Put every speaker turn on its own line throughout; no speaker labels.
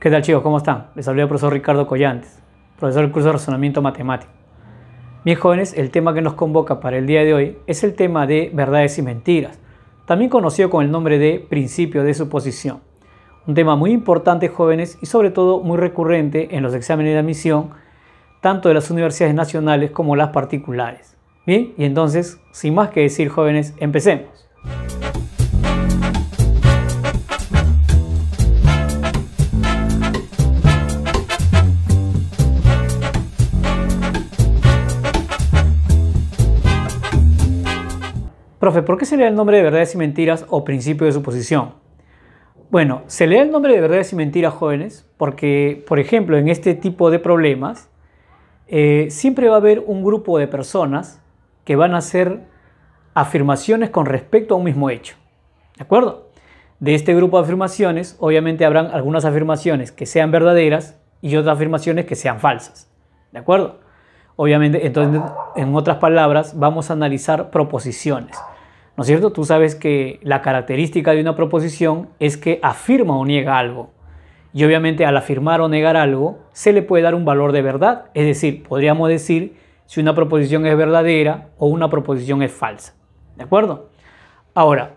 ¿Qué tal, chicos? ¿Cómo están? Les saluda el profesor Ricardo Collantes, profesor del curso de razonamiento matemático. Bien, jóvenes, el tema que nos convoca para el día de hoy es el tema de verdades y mentiras, también conocido con el nombre de principio de suposición. Un tema muy importante, jóvenes, y sobre todo muy recurrente en los exámenes de admisión, tanto de las universidades nacionales como las particulares. Bien, y entonces, sin más que decir, jóvenes, empecemos. Profe, ¿por qué se le da el nombre de verdades y mentiras o principio de suposición? Bueno, se le da el nombre de verdades y mentiras, jóvenes, porque, por ejemplo, en este tipo de problemas, siempre va a haber un grupo de personas que van a hacer afirmaciones con respecto a un mismo hecho. ¿De acuerdo? De este grupo de afirmaciones, obviamente habrán algunas afirmaciones que sean verdaderas y otras afirmaciones que sean falsas. ¿De acuerdo? Obviamente, entonces, en otras palabras, vamos a analizar proposiciones. ¿No es cierto? Tú sabes que la característica de una proposición es que afirma o niega algo. Y obviamente al afirmar o negar algo, se le puede dar un valor de verdad. Es decir, podríamos decir si una proposición es verdadera o una proposición es falsa. ¿De acuerdo? Ahora,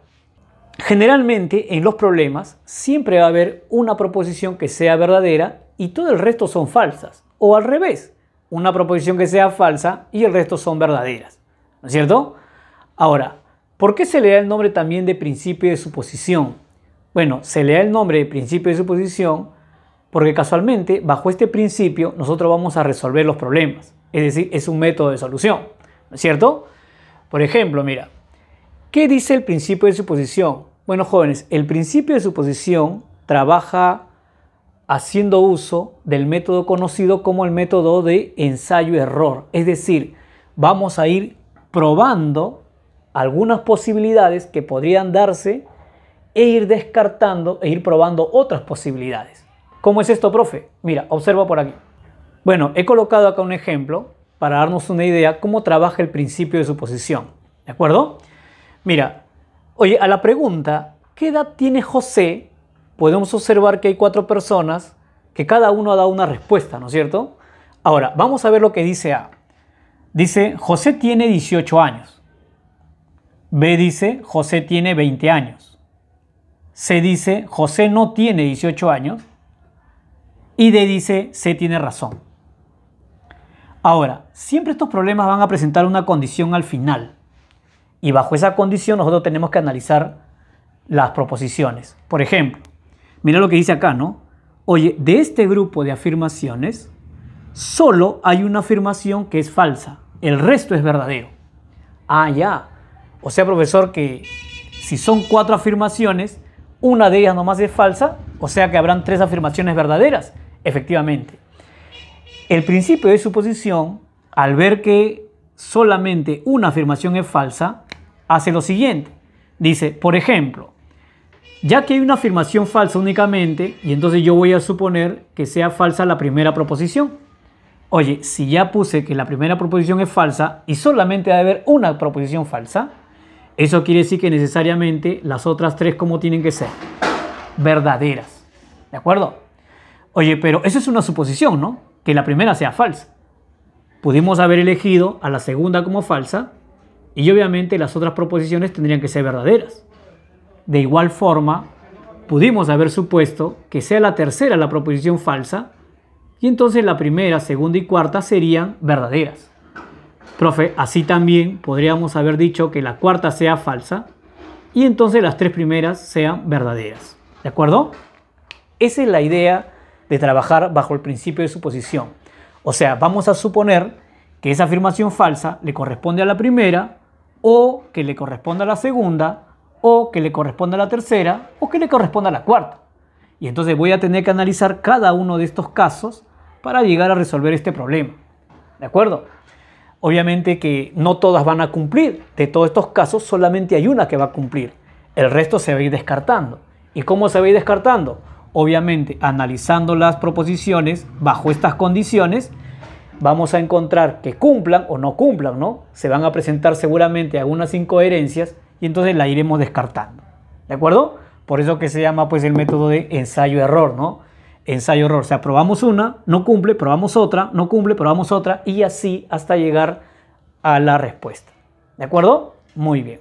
generalmente en los problemas siempre va a haber una proposición que sea verdadera y todo el resto son falsas. O al revés, una proposición que sea falsa y el resto son verdaderas. ¿No es cierto? Ahora, ¿por qué se le da el nombre también de principio de suposición? Bueno, se le da el nombre de principio de suposición porque casualmente bajo este principio nosotros vamos a resolver los problemas. Es decir, es un método de solución. ¿No es cierto? Por ejemplo, mira, ¿qué dice el principio de suposición? Bueno, jóvenes, el principio de suposición trabaja haciendo uso del método conocido como el método de ensayo-error. Es decir, vamos a ir probando algunas posibilidades que podrían darse e ir descartando e ir probando otras posibilidades. ¿Cómo es esto, profe? Mira, observa por aquí. Bueno, he colocado acá un ejemplo para darnos una idea cómo trabaja el principio de suposición. ¿De acuerdo? Mira, oye, a la pregunta, ¿qué edad tiene José? Podemos observar que hay 4 personas que cada uno ha dado una respuesta, ¿no es cierto? Ahora, vamos a ver lo que dice A. Dice, José tiene 18 años. B dice, José tiene 20 años. C dice, José no tiene 18 años. Y D dice, C tiene razón. Ahora, siempre estos problemas van a presentar una condición al final. Y bajo esa condición nosotros tenemos que analizar las proposiciones. Por ejemplo, mira lo que dice acá, ¿no? Oye, de este grupo de afirmaciones, solo hay una afirmación que es falsa. El resto es verdadero. Ah, ya. O sea, profesor, que si son 4 afirmaciones, una de ellas nomás es falsa, o sea que habrán 3 afirmaciones verdaderas. Efectivamente. El principio de suposición, al ver que solamente una afirmación es falsa, hace lo siguiente. Dice, por ejemplo, ya que hay una afirmación falsa únicamente, y entonces yo voy a suponer que sea falsa la primera proposición. Oye, si ya puse que la primera proposición es falsa y solamente debe haber una proposición falsa, eso quiere decir que necesariamente las otras 3, ¿cómo tienen que ser? Verdaderas. ¿De acuerdo? Oye, pero eso es una suposición, ¿no? Que la primera sea falsa. Pudimos haber elegido a la segunda como falsa y obviamente las otras proposiciones tendrían que ser verdaderas. De igual forma, pudimos haber supuesto que sea la tercera la proposición falsa y entonces la primera, segunda y cuarta serían verdaderas. Profe, así también podríamos haber dicho que la cuarta sea falsa y entonces las 3 primeras sean verdaderas. ¿De acuerdo? Esa es la idea de trabajar bajo el principio de suposición. O sea, vamos a suponer que esa afirmación falsa le corresponde a la primera o que le corresponde a la segunda o que le corresponde a la tercera o que le corresponde a la cuarta. Y entonces voy a tener que analizar cada uno de estos casos para llegar a resolver este problema. ¿De acuerdo? Obviamente que no todas van a cumplir. De todos estos casos solamente hay una que va a cumplir. El resto se va a ir descartando. ¿Y cómo se va a ir descartando? Obviamente analizando las proposiciones bajo estas condiciones vamos a encontrar que cumplan o no cumplan, ¿no? Se van a presentar seguramente algunas incoherencias y entonces la iremos descartando. ¿De acuerdo? Por eso que se llama pues el método de ensayo-error, ¿no? ensayo-error. O sea, probamos una, no cumple, probamos otra, no cumple, probamos otra y así hasta llegar a la respuesta. ¿De acuerdo? Muy bien.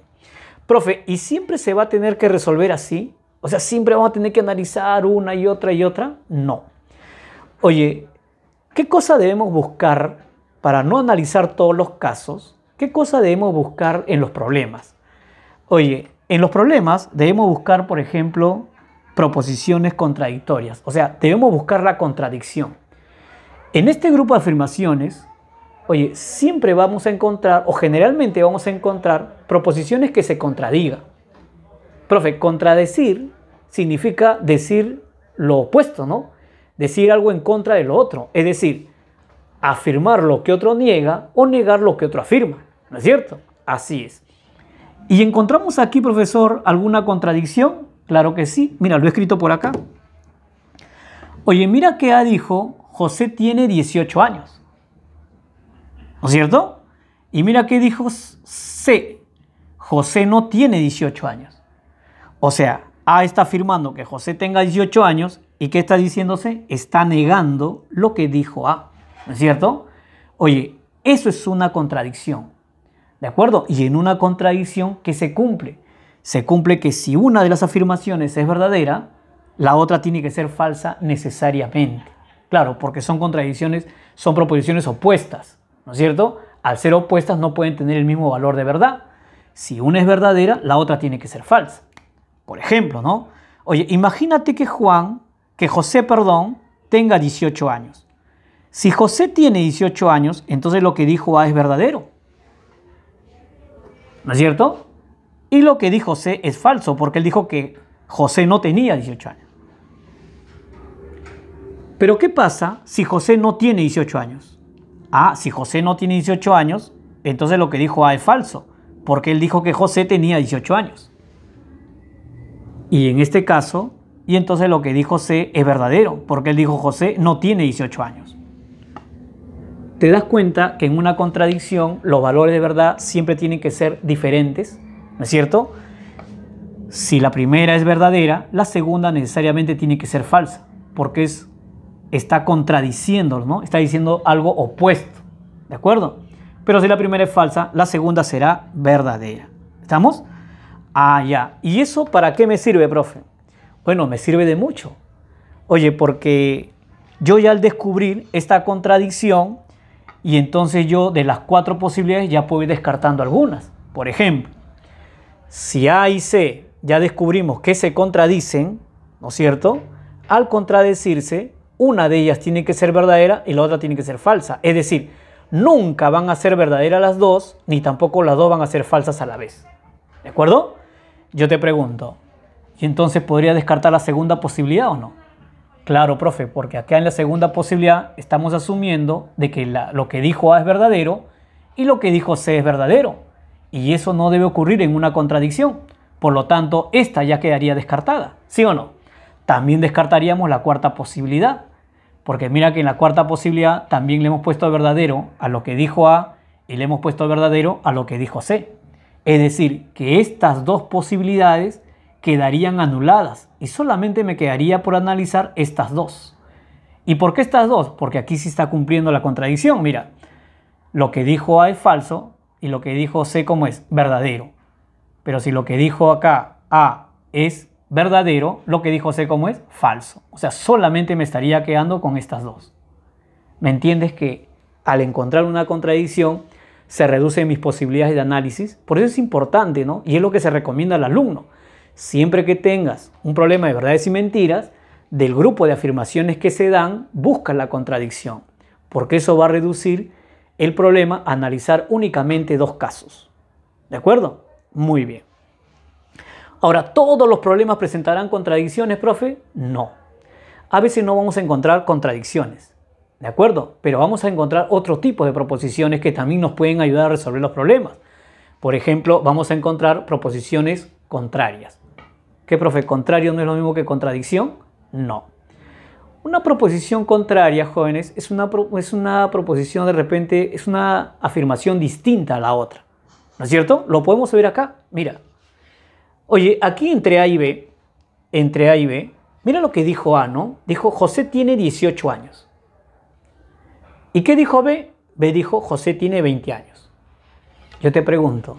Profe, ¿y siempre se va a tener que resolver así? O sea, ¿siempre vamos a tener que analizar una y otra y otra? No. Oye, ¿qué cosa debemos buscar para no analizar todos los casos? ¿Qué cosa debemos buscar en los problemas? Oye, en los problemas debemos buscar, por ejemplo, proposiciones contradictorias. O sea, debemos buscar la contradicción. En este grupo de afirmaciones, oye, siempre vamos a encontrar, o generalmente vamos a encontrar, proposiciones que se contradigan. Profe, contradecir significa decir lo opuesto, ¿no? Decir algo en contra de lo otro. Es decir, afirmar lo que otro niega o negar lo que otro afirma. ¿No es cierto? Así es. ¿Y encontramos aquí, profesor, alguna contradicción? Claro que sí. Mira, lo he escrito por acá. Oye, mira que A dijo, José tiene 18 años. ¿No es cierto? Y mira que dijo C, José no tiene 18 años. O sea, A está afirmando que José tenga 18 años y ¿qué está diciéndose? Está negando lo que dijo A. ¿No es cierto? Oye, eso es una contradicción. ¿De acuerdo? Y en una contradicción, ¿qué se cumple? Se cumple que si una de las afirmaciones es verdadera, la otra tiene que ser falsa necesariamente. Claro, porque son contradicciones, son proposiciones opuestas, ¿no es cierto? Al ser opuestas no pueden tener el mismo valor de verdad. Si una es verdadera, la otra tiene que ser falsa. Por ejemplo, ¿no? Oye, imagínate que José, tenga 18 años. Si José tiene 18 años, entonces lo que dijo A es verdadero. ¿No es cierto? Y lo que dijo C es falso, porque él dijo que José no tenía 18 años. Pero ¿qué pasa si José no tiene 18 años? Ah, si José no tiene 18 años, entonces lo que dijo A es falso, porque él dijo que José tenía 18 años. Y en este caso, y entonces lo que dijo C es verdadero, porque él dijo José no tiene 18 años. Te das cuenta que en una contradicción los valores de verdad siempre tienen que ser diferentes, ¿no es cierto? Si la primera es verdadera, la segunda necesariamente tiene que ser falsa, porque está contradiciendo, ¿no? Está diciendo algo opuesto, ¿de acuerdo? Pero si la primera es falsa, la segunda será verdadera. ¿Estamos? Ah, ya. ¿Y eso para qué me sirve, profe? Bueno, me sirve de mucho. Oye, porque yo ya al descubrir esta contradicción, y entonces yo de las 4 posibilidades ya puedo ir descartando algunas. Por ejemplo, si A y C ya descubrimos que se contradicen, ¿no es cierto? Al contradecirse, una de ellas tiene que ser verdadera y la otra tiene que ser falsa. Es decir, nunca van a ser verdaderas las dos, ni tampoco las dos van a ser falsas a la vez. ¿De acuerdo? Yo te pregunto, ¿y entonces podría descartar la segunda posibilidad o no? Claro, profe, porque acá en la segunda posibilidad estamos asumiendo de que lo que dijo A es verdadero y lo que dijo C es verdadero. Y eso no debe ocurrir en una contradicción. Por lo tanto, esta ya quedaría descartada. ¿Sí o no? También descartaríamos la cuarta posibilidad. Porque mira que en la cuarta posibilidad también le hemos puesto verdadero a lo que dijo A y le hemos puesto verdadero a lo que dijo C. Es decir, que estas dos posibilidades quedarían anuladas y solamente me quedaría por analizar estas dos. ¿Y por qué estas dos? Porque aquí sí está cumpliendo la contradicción. Mira, lo que dijo A es falso y lo que dijo C, ¿cómo es? Verdadero. Pero si lo que dijo acá A es verdadero, lo que dijo C, ¿cómo es? Falso. O sea, solamente me estaría quedando con estas dos. ¿Me entiendes que al encontrar una contradicción se reducen mis posibilidades de análisis? Por eso es importante, ¿no? Y es lo que se recomienda al alumno. Siempre que tengas un problema de verdades y mentiras, del grupo de afirmaciones que se dan, busca la contradicción, porque eso va a reducir el problema a analizar únicamente dos casos. ¿De acuerdo? Muy bien. Ahora, ¿todos los problemas presentarán contradicciones, profe? No. A veces no vamos a encontrar contradicciones, ¿de acuerdo? Pero vamos a encontrar otro tipo de proposiciones que también nos pueden ayudar a resolver los problemas. Por ejemplo, vamos a encontrar proposiciones contrarias. ¿Qué, profe? ¿Contrario no es lo mismo que contradicción? No. Una proposición contraria, jóvenes, es una proposición de repente, es una afirmación distinta a la otra. ¿No es cierto? Lo podemos ver acá. Mira. Oye, aquí entre A y B, mira lo que dijo A, ¿no? Dijo, José tiene 18 años. ¿Y qué dijo B? B dijo, José tiene 20 años. Yo te pregunto,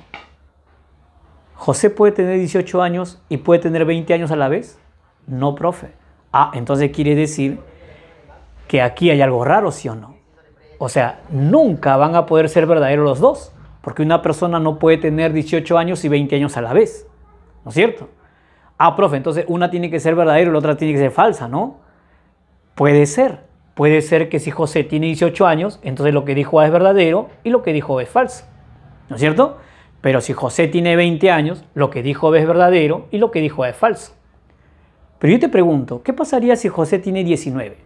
¿José puede tener 18 años y puede tener 20 años a la vez? No, profe. Ah, entonces quiere decir que aquí hay algo raro, ¿sí o no? O sea, nunca van a poder ser verdaderos los dos, porque una persona no puede tener 18 años y 20 años a la vez, ¿no es cierto? Ah, profe, entonces una tiene que ser verdadera y la otra tiene que ser falsa, ¿no? Puede ser que si José tiene 18 años, entonces lo que dijo A es verdadero y lo que dijo B es falso, ¿no es cierto? Pero si José tiene 20 años, lo que dijo B es verdadero y lo que dijo A es falso. Pero yo te pregunto, ¿qué pasaría si José tiene 19?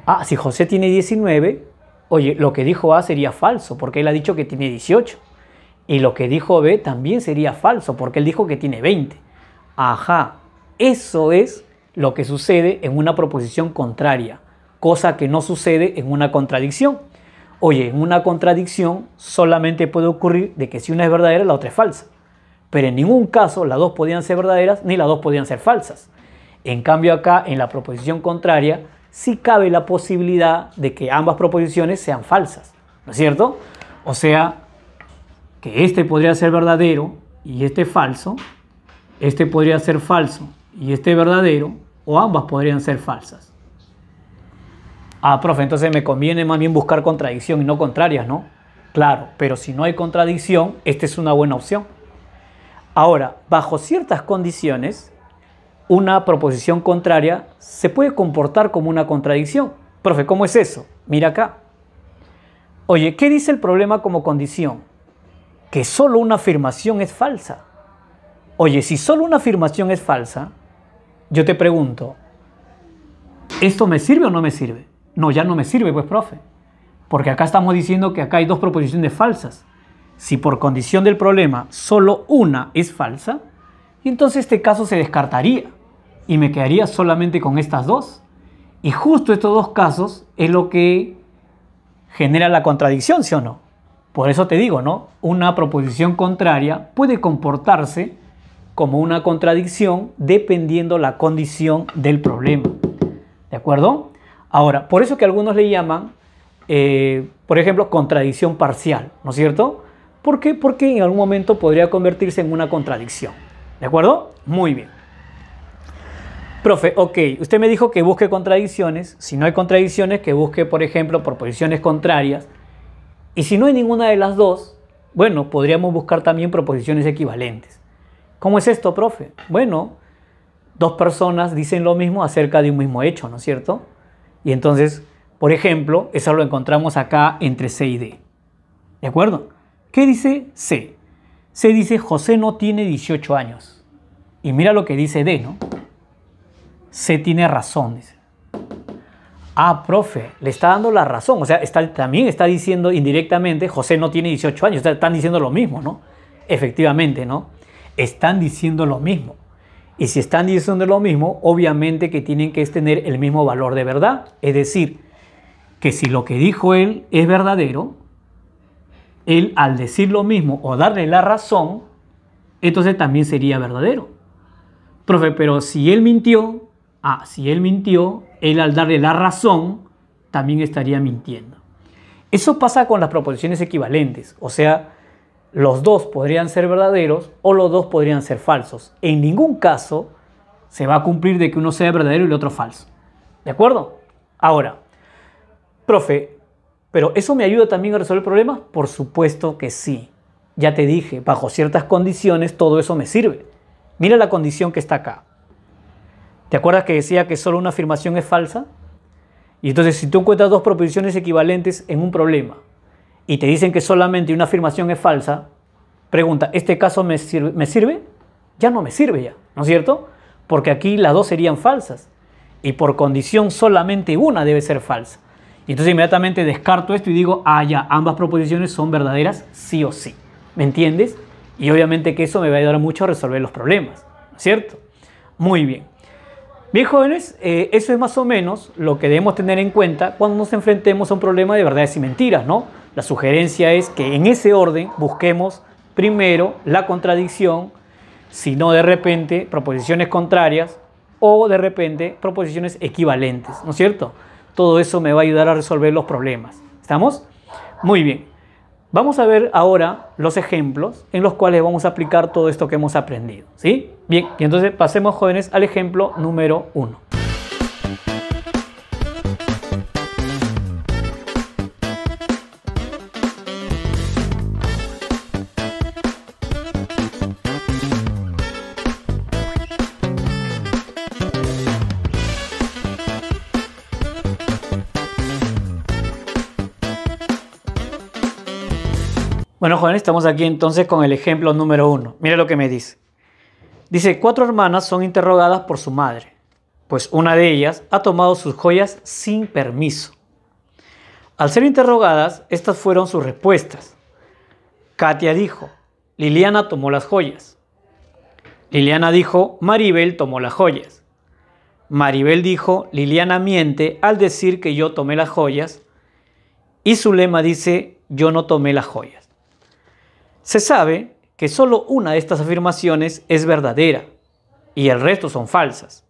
Ah, si José tiene 19, oye, lo que dijo A sería falso, porque él ha dicho que tiene 18. Y lo que dijo B también sería falso, porque él dijo que tiene 20. Ajá, eso es lo que sucede en una proposición contraria, cosa que no sucede en una contradicción. Oye, en una contradicción solamente puede ocurrir de que si una es verdadera, la otra es falsa. Pero en ningún caso las dos podían ser verdaderas ni las dos podían ser falsas. En cambio acá, en la proposición contraria, sí cabe la posibilidad de que ambas proposiciones sean falsas, ¿no es cierto? O sea, que este podría ser verdadero y este falso, este podría ser falso y este verdadero, o ambas podrían ser falsas. Ah, profe, entonces me conviene más bien buscar contradicción y no contrarias, ¿no? Claro, pero si no hay contradicción, esta es una buena opción. Ahora, bajo ciertas condiciones, una proposición contraria se puede comportar como una contradicción. Profe, ¿cómo es eso? Mira acá. Oye, ¿qué dice el problema como condición? Que solo una afirmación es falsa. Oye, si solo una afirmación es falsa, yo te pregunto, ¿esto me sirve o no me sirve? No, ya no me sirve, pues, profe. Porque acá estamos diciendo que acá hay dos proposiciones falsas. Si por condición del problema solo una es falsa, entonces este caso se descartaría y me quedaría solamente con estas dos. Y justo estos dos casos es lo que genera la contradicción, ¿sí o no? Por eso te digo, ¿no? Una proposición contraria puede comportarse como una contradicción dependiendo la condición del problema. ¿De acuerdo? Ahora, por eso que algunos le llaman, por ejemplo, contradicción parcial, ¿no es cierto? ¿Por qué? Porque en algún momento podría convertirse en una contradicción. ¿De acuerdo? Muy bien. Profe, ok, usted me dijo que busque contradicciones. Si no hay contradicciones, que busque, por ejemplo, proposiciones contrarias. Y si no hay ninguna de las dos, bueno, podríamos buscar también proposiciones equivalentes. ¿Cómo es esto, profe? Bueno, dos personas dicen lo mismo acerca de un mismo hecho, ¿no es cierto? Y entonces, por ejemplo, eso lo encontramos acá entre C y D. ¿De acuerdo? ¿Qué dice C? C dice, José no tiene 18 años. Y mira lo que dice D, ¿no? C tiene razón, dice. Ah, profe, le está dando la razón. O sea, también está diciendo indirectamente, José no tiene 18 años. O sea, están diciendo lo mismo, ¿no? Efectivamente, ¿no? Están diciendo lo mismo. Y si están diciendo lo mismo, obviamente que tienen que tener el mismo valor de verdad. Es decir, que si lo que dijo él es verdadero, él al decir lo mismo o darle la razón, entonces también sería verdadero. Profe, pero si él mintió, él al darle la razón, también estaría mintiendo. Eso pasa con las proposiciones equivalentes, o sea, los dos podrían ser verdaderos o los dos podrían ser falsos. En ningún caso se va a cumplir de que uno sea verdadero y el otro falso. ¿De acuerdo? Ahora, profe, ¿pero eso me ayuda también a resolver problemas? Por supuesto que sí. Ya te dije, bajo ciertas condiciones todo eso me sirve. Mira la condición que está acá. ¿Te acuerdas que decía que solo una afirmación es falsa? Y entonces si tú encuentras dos proposiciones equivalentes en un problema y te dicen que solamente una afirmación es falsa, pregunta, ¿este caso me sirve? Ya no me sirve ya, ¿no es cierto? Porque aquí las dos serían falsas y por condición solamente una debe ser falsa. Y entonces inmediatamente descarto esto y digo, ah, ya, ambas proposiciones son verdaderas sí o sí. ¿Me entiendes? Y obviamente que eso me va a ayudar mucho a resolver los problemas, ¿no es cierto? Muy bien. Bien, jóvenes, eso es más o menos lo que debemos tener en cuenta cuando nos enfrentemos a un problema de verdades y mentiras, ¿no? La sugerencia es que en ese orden busquemos primero la contradicción, sino de repente proposiciones contrarias o de repente proposiciones equivalentes, ¿no es cierto? Todo eso me va a ayudar a resolver los problemas. ¿Estamos? Muy bien. Vamos a ver ahora los ejemplos en los cuales vamos a aplicar todo esto que hemos aprendido, ¿sí? Bien, y entonces pasemos, jóvenes, al ejemplo número 1. Bueno, jóvenes, estamos aquí entonces con el ejemplo número 1. Mira lo que me dice. Dice, 4 hermanas son interrogadas por su madre, pues una de ellas ha tomado sus joyas sin permiso. Al ser interrogadas, estas fueron sus respuestas. Katia dijo, Liliana tomó las joyas. Liliana dijo, Maribel tomó las joyas. Maribel dijo, Liliana miente al decir que yo tomé las joyas. Y Zulema dice, yo no tomé las joyas. Se sabe que solo una de estas afirmaciones es verdadera y el resto son falsas.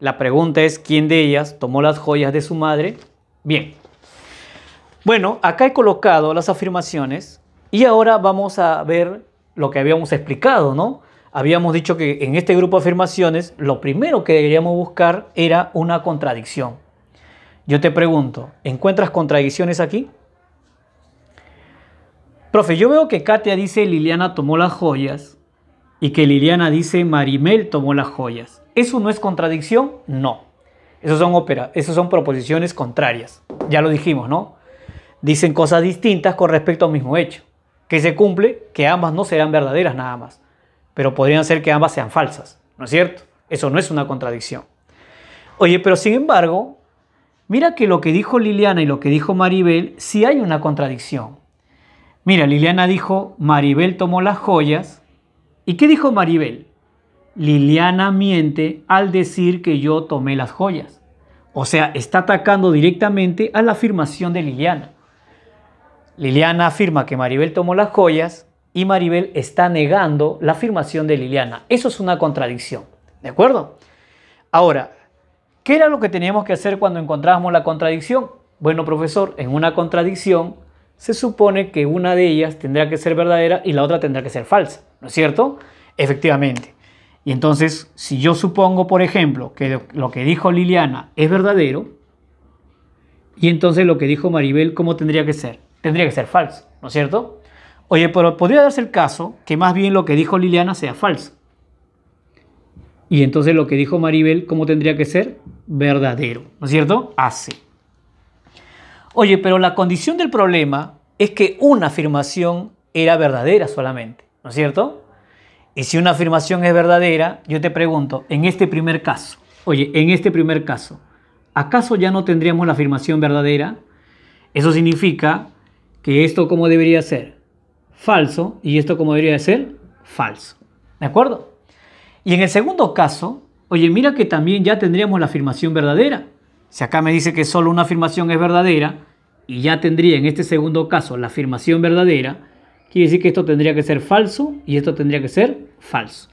La pregunta es, ¿quién de ellas tomó las joyas de su madre? Bien. Bueno, acá he colocado las afirmaciones y ahora vamos a ver lo que habíamos explicado, ¿no? Habíamos dicho que en este grupo de afirmaciones lo primero que deberíamos buscar era una contradicción. Yo te pregunto, ¿encuentras contradicciones aquí? Profe, yo veo que Katia dice Liliana tomó las joyas y que Liliana dice Maribel tomó las joyas. ¿Eso no es contradicción? No. Esos son proposiciones contrarias. Ya lo dijimos, ¿no? Dicen cosas distintas con respecto al mismo hecho. Que se cumple, que ambas no serán verdaderas nada más. Pero podrían ser que ambas sean falsas, ¿no es cierto? Eso no es una contradicción. Oye, pero sin embargo, mira que lo que dijo Liliana y lo que dijo Maribel, sí hay una contradicción. Mira, Liliana dijo, Maribel tomó las joyas. ¿Y qué dijo Maribel? Liliana miente al decir que yo tomé las joyas. O sea, está atacando directamente a la afirmación de Liliana. Liliana afirma que Maribel tomó las joyas y Maribel está negando la afirmación de Liliana. Eso es una contradicción, ¿de acuerdo? Ahora, ¿qué era lo que teníamos que hacer cuando encontrábamos la contradicción? Bueno, profesor, en una contradicción se supone que una de ellas tendrá que ser verdadera y la otra tendrá que ser falsa, ¿no es cierto? Efectivamente. Y entonces, si yo supongo, por ejemplo, que lo que dijo Liliana es verdadero, y entonces lo que dijo Maribel, ¿cómo tendría que ser? Tendría que ser falso, ¿no es cierto? Oye, pero podría darse el caso que más bien lo que dijo Liliana sea falso. Y entonces lo que dijo Maribel, ¿cómo tendría que ser? Verdadero, ¿no es cierto? Así. Oye, pero la condición del problema es que una afirmación era verdadera solamente, ¿no es cierto? Y si una afirmación es verdadera, yo te pregunto, en este primer caso, oye, en este primer caso, ¿acaso ya no tendríamos la afirmación verdadera? Eso significa que esto como debería ser falso y esto como debería ser falso, ¿de acuerdo? Y en el segundo caso, oye, mira que también ya tendríamos la afirmación verdadera. Si acá me dice que solo una afirmación es verdadera y ya tendría en este segundo caso la afirmación verdadera, quiere decir que esto tendría que ser falso y esto tendría que ser falso.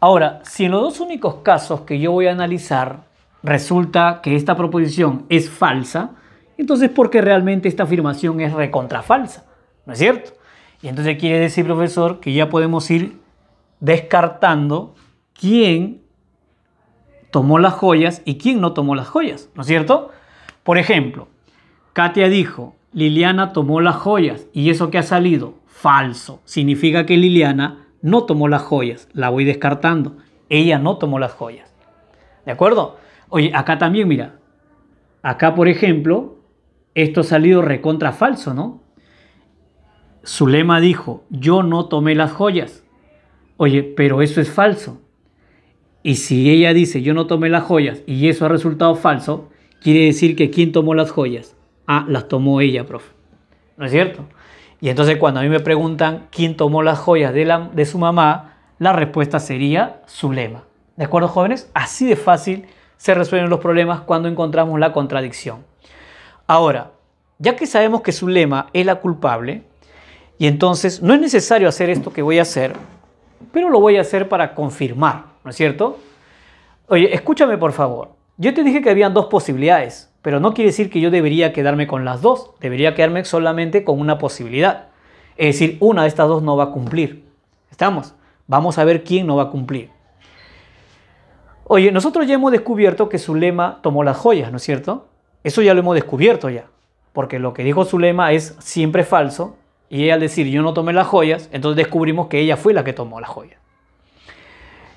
Ahora, si en los dos únicos casos que yo voy a analizar resulta que esta proposición es falsa, entonces porque realmente esta afirmación es recontrafalsa, ¿no es cierto? Y entonces quiere decir, profesor, que ya podemos ir descartando quién tomó las joyas y quién no tomó las joyas, ¿no es cierto? Por ejemplo, Katia dijo, Liliana tomó las joyas y eso que ha salido, falso. Significa que Liliana no tomó las joyas, la voy descartando. Ella no tomó las joyas, ¿de acuerdo? Oye, acá también, mira, acá por ejemplo, esto ha salido recontra falso, ¿no? Zulema dijo, yo no tomé las joyas. Oye, pero eso es falso. Y si ella dice, yo no tomé las joyas y eso ha resultado falso, quiere decir que ¿quién tomó las joyas? Ah, las tomó ella, profe. ¿No es cierto? Y entonces cuando a mí me preguntan quién tomó las joyas de su mamá, la respuesta sería Zulema. ¿De acuerdo, jóvenes? Así de fácil se resuelven los problemas cuando encontramos la contradicción. Ahora, ya que sabemos que Zulema es la culpable, y entonces no es necesario hacer esto que voy a hacer, pero lo voy a hacer para confirmar, ¿no es cierto? Oye, escúchame por favor. Yo te dije que habían dos posibilidades, pero no quiere decir que yo debería quedarme con las dos. Debería quedarme solamente con una posibilidad. Es decir, una de estas dos no va a cumplir. ¿Estamos? Vamos a ver quién no va a cumplir. Oye, nosotros ya hemos descubierto que Zulema tomó las joyas, ¿no es cierto? Eso ya lo hemos descubierto ya. Porque lo que dijo Zulema es siempre falso. Y ella al decir yo no tomé las joyas, entonces descubrimos que ella fue la que tomó las joyas.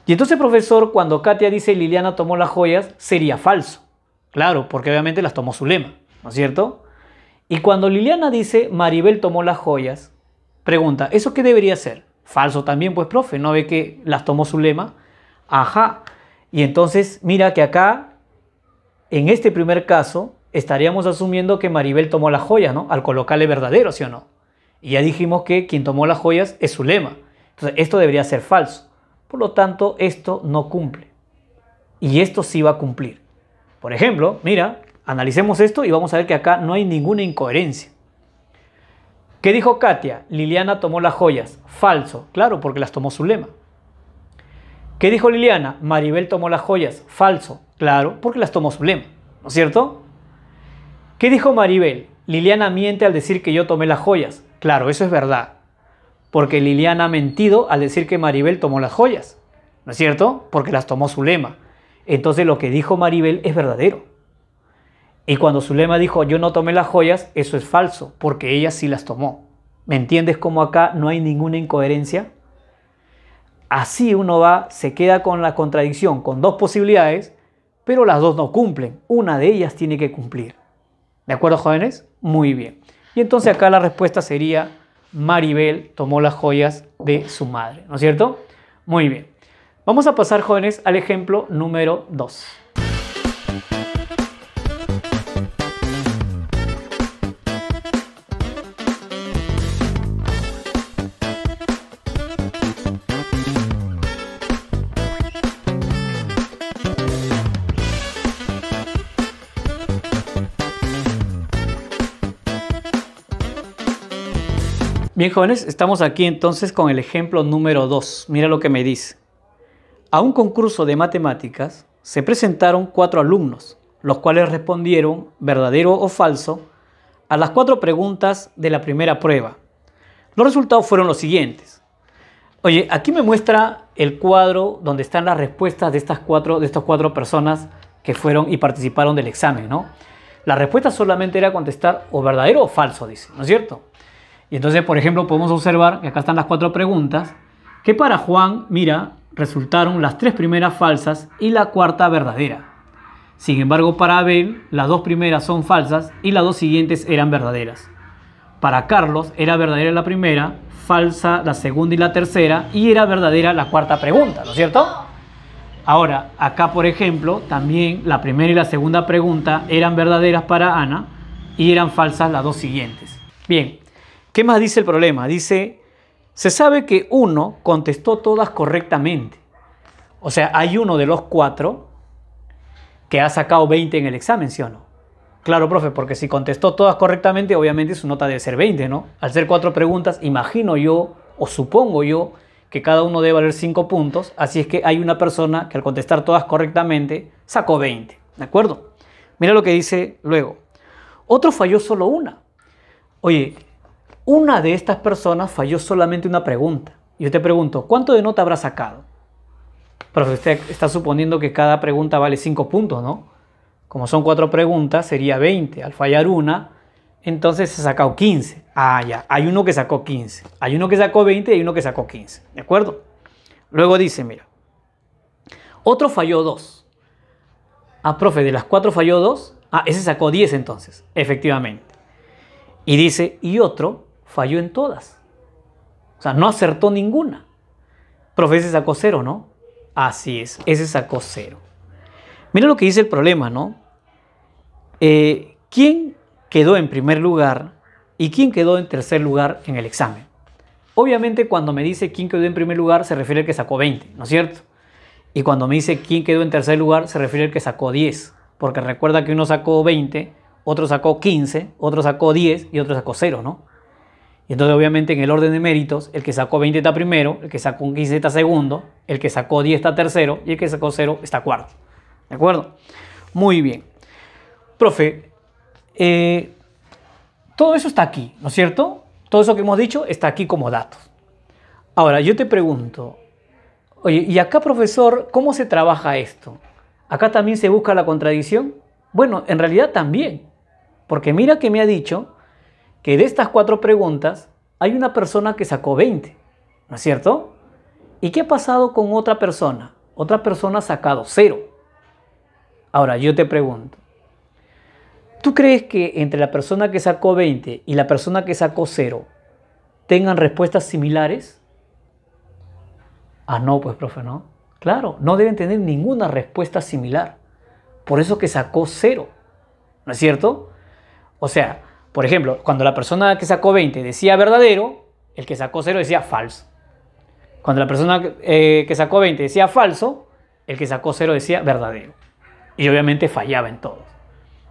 Y entonces, profesor, cuando Katia dice Liliana tomó las joyas, sería falso. Claro, porque obviamente las tomó Zulema, ¿no es cierto? Y cuando Liliana dice Maribel tomó las joyas, pregunta, ¿eso qué debería ser? Falso también, pues, profe, ¿no ve que las tomó Zulema? Ajá. Y entonces, mira que acá, en este primer caso, estaríamos asumiendo que Maribel tomó las joyas, ¿no? Al colocarle verdadero, ¿sí o no? Y ya dijimos que quien tomó las joyas es Zulema. Entonces, esto debería ser falso. Por lo tanto, esto no cumple. Y esto sí va a cumplir. Por ejemplo, mira, analicemos esto y vamos a ver que acá no hay ninguna incoherencia. ¿Qué dijo Katia? Liliana tomó las joyas. Falso. Claro, porque las tomó Zulema. ¿Qué dijo Liliana? Maribel tomó las joyas. Falso. Claro, porque las tomó Zulema. ¿No es cierto? ¿Qué dijo Maribel? Liliana miente al decir que yo tomé las joyas. Claro, eso es verdad. Porque Liliana ha mentido al decir que Maribel tomó las joyas. ¿No es cierto? Porque las tomó Zulema. Entonces lo que dijo Maribel es verdadero. Y cuando Zulema dijo yo no tomé las joyas, eso es falso, porque ella sí las tomó. ¿Me entiendes cómo acá no hay ninguna incoherencia? Así uno va, se queda con la contradicción, con dos posibilidades, pero las dos no cumplen. Una de ellas tiene que cumplir. ¿De acuerdo, jóvenes? Muy bien. Y entonces acá la respuesta sería Maribel tomó las joyas de su madre, ¿no es cierto? Muy bien. Vamos a pasar, jóvenes, al ejemplo número 2. Bien, jóvenes, estamos aquí entonces con el ejemplo número 2. Mira lo que me dice. A un concurso de matemáticas se presentaron 4 alumnos, los cuales respondieron verdadero o falso a las 4 preguntas de la primera prueba. Los resultados fueron los siguientes. Oye, aquí me muestra el cuadro donde están las respuestas de estas cuatro personas que fueron y participaron del examen, ¿no? La respuesta solamente era contestar o verdadero o falso, dice, ¿no es cierto? Y entonces, por ejemplo, podemos observar que acá están las 4 preguntas, que para Juan, mira, resultaron las 3 primeras falsas y la 4ª verdadera. Sin embargo, para Abel, las 2 primeras son falsas y las 2 siguientes eran verdaderas. Para Carlos, era verdadera la primera, falsa la segunda y la tercera, y era verdadera la 4ª pregunta, ¿no es cierto? Ahora, acá, por ejemplo, también la primera y la segunda pregunta eran verdaderas para Ana y eran falsas las 2 siguientes. Bien. ¿Qué más dice el problema? Dice, se sabe que uno contestó todas correctamente. O sea, hay uno de los 4 que ha sacado 20 en el examen, ¿sí o no? Claro, profe, porque si contestó todas correctamente, obviamente su nota debe ser 20, ¿no? Al ser 4 preguntas, imagino yo, o supongo yo, que cada uno debe valer 5 puntos. Así es que hay una persona que al contestar todas correctamente, sacó 20, ¿de acuerdo? Mira lo que dice luego. Otro falló solo una. Oye, una de estas personas falló solamente una pregunta. Yo te pregunto, ¿cuánto de nota habrá sacado? Pero usted está suponiendo que cada pregunta vale 5 puntos, ¿no? Como son 4 preguntas, sería 20. Al fallar una, entonces se ha sacado 15. Ah, ya. Hay uno que sacó 15. Hay uno que sacó 20 y hay uno que sacó 15. ¿De acuerdo? Luego dice, mira. Otro falló 2. Ah, profe, de las 4 falló 2. Ah, ese sacó 10 entonces. Efectivamente. Y dice, y otro falló en todas. O sea, no acertó ninguna. Profe, ese sacó 0, ¿no? Así es, ese sacó 0. Mira lo que dice el problema, ¿no? ¿Quién quedó en primer lugar y quién quedó en tercer lugar en el examen? Obviamente cuando me dice quién quedó en primer lugar se refiere al que sacó 20, ¿no es cierto? Y cuando me dice quién quedó en tercer lugar se refiere al que sacó 10. Porque recuerda que uno sacó 20, otro sacó 15, otro sacó 10 y otro sacó 0, ¿no? Y entonces obviamente en el orden de méritos, el que sacó 20 está primero, el que sacó 15 está segundo, el que sacó 10 está tercero y el que sacó 0 está cuarto. ¿De acuerdo? Muy bien. Profe, todo eso está aquí, ¿no es cierto? Todo eso que hemos dicho está aquí como datos. Ahora, yo te pregunto, oye, ¿y acá, profesor, cómo se trabaja esto? ¿Acá también se busca la contradicción? Bueno, en realidad también, porque mira que me ha dicho que de estas 4 preguntas hay una persona que sacó 20, ¿no es cierto? ¿Y qué ha pasado con otra persona? Otra persona ha sacado 0. Ahora, yo te pregunto, ¿tú crees que entre la persona que sacó 20 y la persona que sacó 0 tengan respuestas similares? Ah, no, pues profe, no. Claro, no deben tener ninguna respuesta similar. Por eso que sacó 0, ¿no es cierto? O sea, por ejemplo, cuando la persona que sacó 20 decía verdadero, el que sacó 0 decía falso. Cuando la persona que sacó 20 decía falso, el que sacó 0 decía verdadero. Y obviamente fallaba en todos.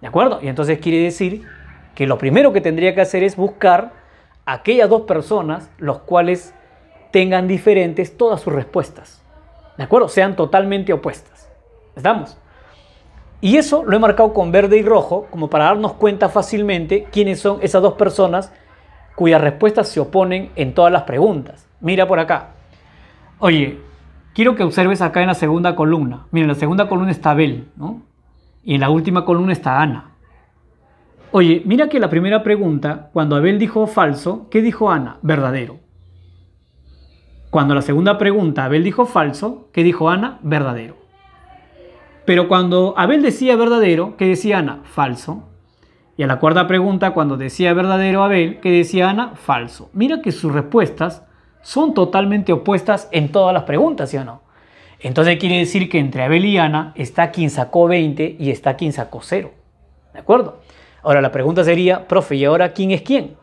¿De acuerdo? Y entonces quiere decir que lo primero que tendría que hacer es buscar aquellas 2 personas los cuales tengan diferentes todas sus respuestas. ¿De acuerdo? Sean totalmente opuestas. ¿Estamos? Y eso lo he marcado con verde y rojo como para darnos cuenta fácilmente quiénes son esas 2 personas cuyas respuestas se oponen en todas las preguntas. Mira por acá. Oye, quiero que observes acá en la segunda columna. Mira, en la segunda columna está Abel, ¿no? Y en la última columna está Ana. Oye, mira que la primera pregunta, cuando Abel dijo falso, ¿qué dijo Ana? Verdadero. Cuando la segunda pregunta Abel dijo falso, ¿qué dijo Ana? Verdadero. Pero cuando Abel decía verdadero, ¿qué decía Ana? Falso. Y a la cuarta pregunta, cuando decía verdadero Abel, ¿qué decía Ana? Falso. Mira que sus respuestas son totalmente opuestas en todas las preguntas, ¿sí o no? Entonces quiere decir que entre Abel y Ana está quien sacó 20 y está quien sacó 0. ¿De acuerdo? Ahora la pregunta sería, profe, ¿y ahora quién es quién?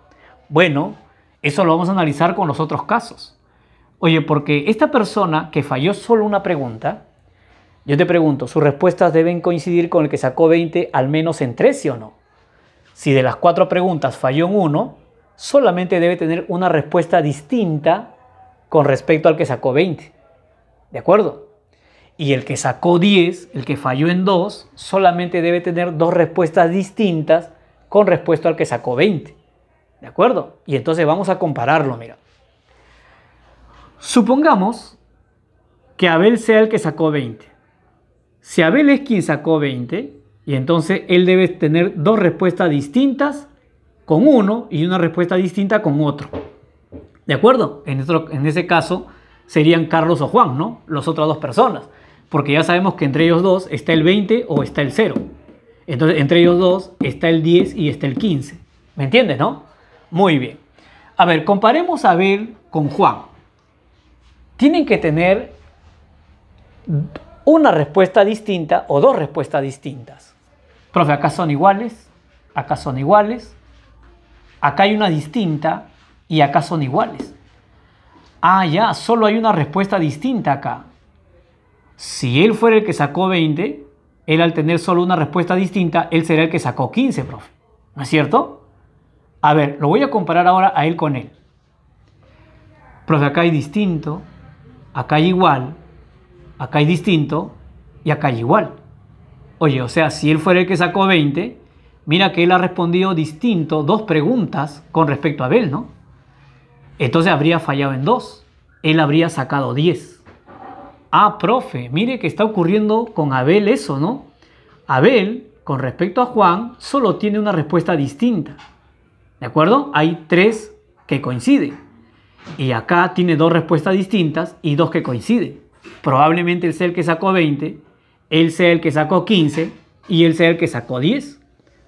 Bueno, eso lo vamos a analizar con los otros casos. Oye, porque esta persona que falló solo una pregunta, yo te pregunto, ¿sus respuestas deben coincidir con el que sacó 20 al menos en 3, sí o no? Si de las 4 preguntas falló en 1, solamente debe tener una respuesta distinta con respecto al que sacó 20. ¿De acuerdo? Y el que sacó 10, el que falló en 2, solamente debe tener 2 respuestas distintas con respecto al que sacó 20. ¿De acuerdo? Y entonces vamos a compararlo, mira. Supongamos que Abel sea el que sacó 20. Si Abel es quien sacó 20, y entonces él debe tener 2 respuestas distintas con uno y una respuesta distinta con otro. ¿De acuerdo? En ese caso serían Carlos o Juan, ¿no? Las otras 2 personas. Porque ya sabemos que entre ellos 2 está el 20 o está el 0. Entonces entre ellos 2 está el 10 y está el 15. ¿Me entiendes, no? Muy bien. A ver, comparemos a Abel con Juan. Tienen que tener una respuesta distinta o 2 respuestas distintas. Profe, acá son iguales, acá son iguales, acá hay una distinta y acá son iguales. Ah, ya, solo hay una respuesta distinta acá. Si él fuera el que sacó 20, él al tener solo una respuesta distinta, él será el que sacó 15, profe. ¿No es cierto? A ver, lo voy a comparar ahora a él con él. Profe, acá hay distinto, acá hay igual, acá hay distinto y acá hay igual. Oye, o sea, si él fuera el que sacó 20, mira que él ha respondido distinto 2 preguntas con respecto a Abel, ¿no? Entonces habría fallado en 2. Él habría sacado 10. Ah, profe, mire que está ocurriendo con Abel eso, ¿no? Abel, con respecto a Juan, solo tiene una respuesta distinta. ¿De acuerdo? Hay 3 que coinciden. Y acá tiene 2 respuestas distintas y 2 que coinciden. Probablemente él sea el que sacó 20, él sea el que sacó 15 y él sea el que sacó 10.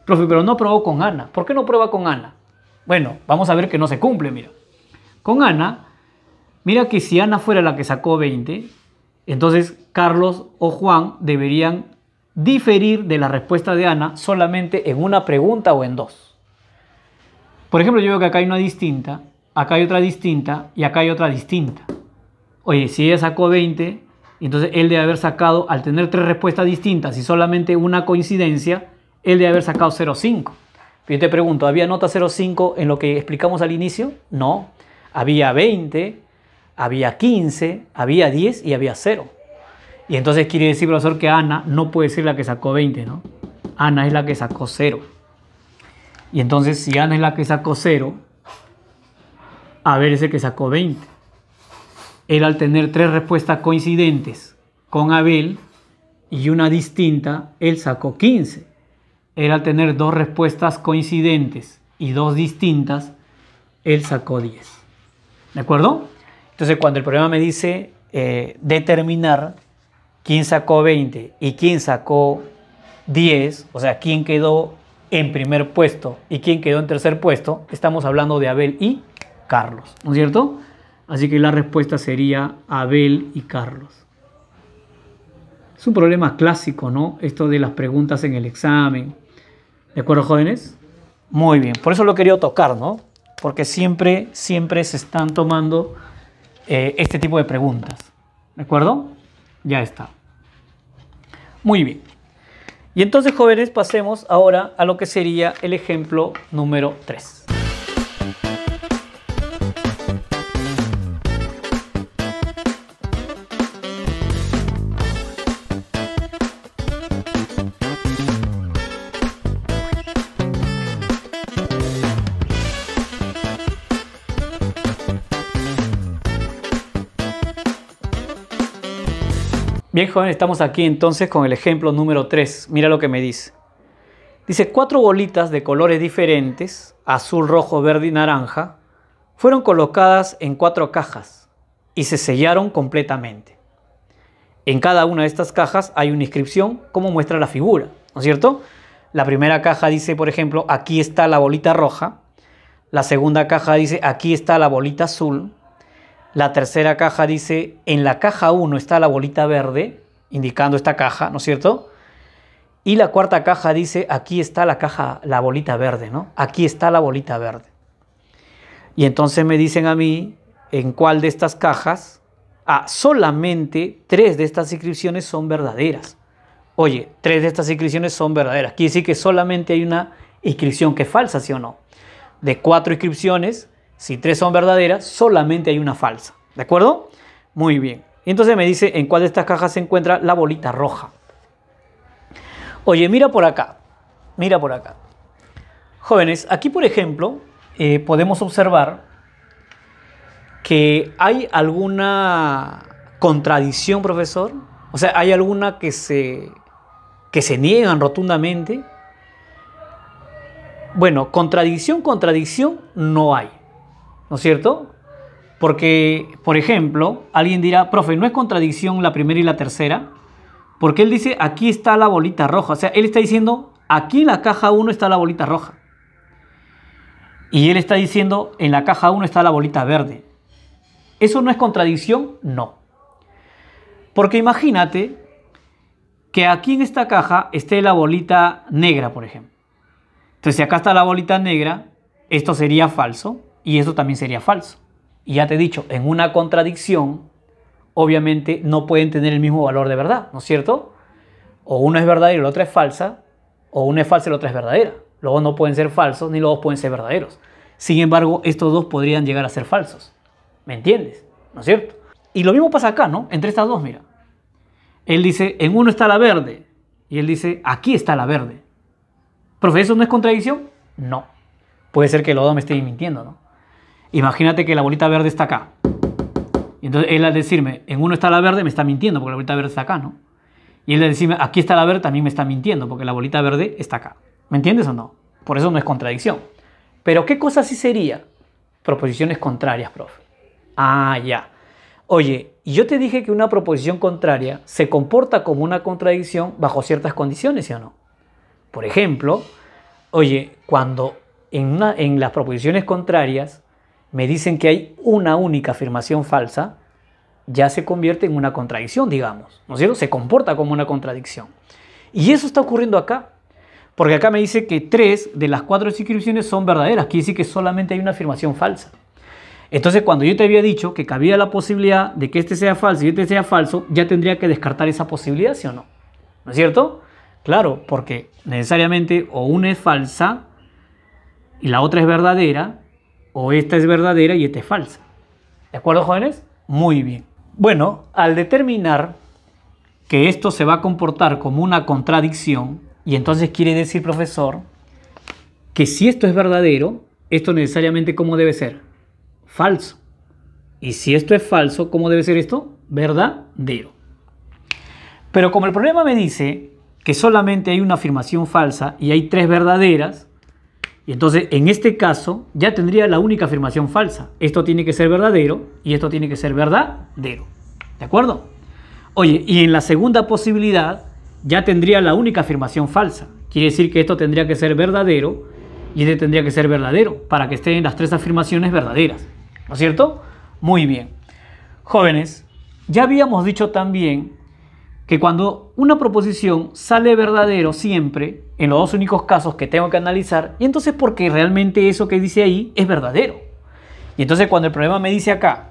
Profe, pero no probó con Ana. ¿Por qué no prueba con Ana? Bueno, vamos a ver que no se cumple, mira. Con Ana, mira que si Ana fuera la que sacó 20, entonces Carlos o Juan deberían diferir de la respuesta de Ana solamente en una pregunta o en 2. Por ejemplo, yo veo que acá hay una distinta, acá hay otra distinta y acá hay otra distinta. Oye, si ella sacó 20, entonces él debe haber sacado, al tener 3 respuestas distintas y solamente una coincidencia, él debe haber sacado 0,5. Yo te pregunto, ¿había nota 0,5 en lo que explicamos al inicio? No. Había 20, había 15, había 10 y había 0. Y entonces quiere decir, profesor, que Ana no puede ser la que sacó 20, ¿no? Ana es la que sacó 0. Y entonces, si Ana es la que sacó 0, Abel es el que sacó 20. Él, al tener 3 respuestas coincidentes con Abel y una distinta, él sacó 15. Él, al tener 2 respuestas coincidentes y 2 distintas, él sacó 10. ¿De acuerdo? Entonces, cuando el problema me dice determinar quién sacó 20 y quién sacó 10, o sea, quién quedó en primer puesto y quién quedó en tercer puesto, estamos hablando de Abel y Carlos, ¿no es cierto? Así que la respuesta sería Abel y Carlos. Es un problema clásico, ¿no? Esto de las preguntas en el examen. ¿De acuerdo, jóvenes? Muy bien, por eso lo quería tocar, ¿no? Porque siempre se están tomando este tipo de preguntas. ¿De acuerdo? Ya está. Muy bien. Y entonces, jóvenes, pasemos ahora a lo que sería el ejemplo número 3. Bien, jóvenes, estamos aquí entonces con el ejemplo número 3. Mira lo que me dice. Dice, 4 bolitas de colores diferentes, azul, rojo, verde y naranja, fueron colocadas en 4 cajas y se sellaron completamente. En cada una de estas cajas hay una inscripción como muestra la figura, ¿no es cierto? La primera caja dice, por ejemplo, aquí está la bolita roja. La segunda caja dice, aquí está la bolita azul. La tercera caja dice, en la caja 1 está la bolita verde, indicando esta caja, ¿no es cierto? Y la cuarta caja dice, aquí está la bolita verde, ¿no? Aquí está la bolita verde. Y entonces me dicen a mí, ¿en cuál de estas cajas? Solamente 3 de estas inscripciones son verdaderas. Oye, 3 de estas inscripciones son verdaderas. Quiere decir que solamente hay una inscripción que es falsa, ¿sí o no? De 4 inscripciones, si 3 son verdaderas, solamente hay una falsa. ¿De acuerdo? Muy bien. Entonces me dice en cuál de estas cajas se encuentra la bolita roja. Oye, mira por acá. Mira por acá. Jóvenes, aquí por ejemplo, podemos observar que hay alguna contradicción, profesor. O sea, hay alguna que se niegan rotundamente. Bueno, contradicción no hay. ¿No es cierto? Porque, por ejemplo, alguien dirá, profe, ¿no es contradicción la primera y la tercera? Porque él dice, aquí está la bolita roja. O sea, él está diciendo, aquí en la caja 1 está la bolita roja. Y él está diciendo, en la caja 1 está la bolita verde. ¿Eso no es contradicción? No. Porque imagínate que aquí en esta caja esté la bolita negra, por ejemplo. Entonces, si acá está la bolita negra, esto sería falso. Y eso también sería falso. Y ya te he dicho, en una contradicción, obviamente no pueden tener el mismo valor de verdad, ¿no es cierto? O una es verdadera y la otra es falsa, o una es falsa y la otra es verdadera. Los dos no pueden ser falsos, ni los dos pueden ser verdaderos. Sin embargo, estos dos podrían llegar a ser falsos. ¿Me entiendes? ¿No es cierto? Y lo mismo pasa acá, ¿no? Entre estas dos, mira. Él dice, en uno está la verde. Y él dice, aquí está la verde. ¿Profe, eso no es contradicción? No. Puede ser que los dos me estén mintiendo, ¿no? Imagínate que la bolita verde está acá. Y entonces él al decirme, en uno está la verde, me está mintiendo porque la bolita verde está acá, ¿no? Y él al decirme, aquí está la verde, también me está mintiendo porque la bolita verde está acá. ¿Me entiendes o no? Por eso no es contradicción. Pero ¿qué cosa sí sería? Proposiciones contrarias, profe. Ya. Oye, y yo te dije que una proposición contraria se comporta como una contradicción bajo ciertas condiciones, ¿sí o no? Por ejemplo, oye, cuando en las proposiciones contrarias me dicen que hay una única afirmación falsa, ya se convierte en una contradicción, digamos, ¿no es cierto? Se comporta como una contradicción. Y eso está ocurriendo acá, porque acá me dice que 3 de las 4 inscripciones son verdaderas, quiere decir que solamente hay una afirmación falsa. Entonces, cuando yo te había dicho que cabía la posibilidad de que este sea falso y este sea falso, ya tendría que descartar esa posibilidad, ¿sí o no? ¿No es cierto? Claro, porque necesariamente o una es falsa y la otra es verdadera, o esta es verdadera y esta es falsa. ¿De acuerdo, jóvenes? Muy bien. Bueno, al determinar que esto se va a comportar como una contradicción, y entonces quiere decir, profesor, que si esto es verdadero, esto necesariamente ¿cómo debe ser? Falso. Y si esto es falso, ¿cómo debe ser esto? Verdadero. Pero como el problema me dice que solamente hay una afirmación falsa y hay 3 verdaderas, y entonces en este caso ya tendría la única afirmación falsa. Esto tiene que ser verdadero y esto tiene que ser verdadero. ¿De acuerdo? Oye, y en la segunda posibilidad ya tendría la única afirmación falsa. Quiere decir que esto tendría que ser verdadero y este tendría que ser verdadero para que estén las 3 afirmaciones verdaderas. ¿No es cierto? Muy bien. Jóvenes, ya habíamos dicho también que cuando una proposición sale verdadero siempre, en los 2 únicos casos que tengo que analizar, y entonces porque realmente eso que dice ahí es verdadero. Y entonces cuando el problema me dice acá,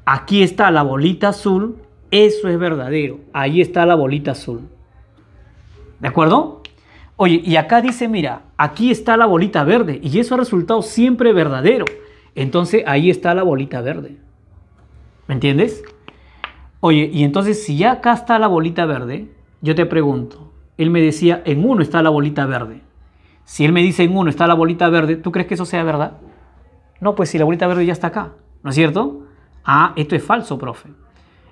aquí está la bolita azul, eso es verdadero. Ahí está la bolita azul. ¿De acuerdo? Oye, y acá dice, mira, aquí está la bolita verde, y eso ha resultado siempre verdadero. Entonces ahí está la bolita verde. ¿Me entiendes? Oye, y entonces si ya acá está la bolita verde, yo te pregunto, él me decía, en 1 está la bolita verde. Si él me dice en 1 está la bolita verde, ¿tú crees que eso sea verdad? No, pues si la bolita verde ya está acá, ¿no es cierto? Ah, esto es falso, profe.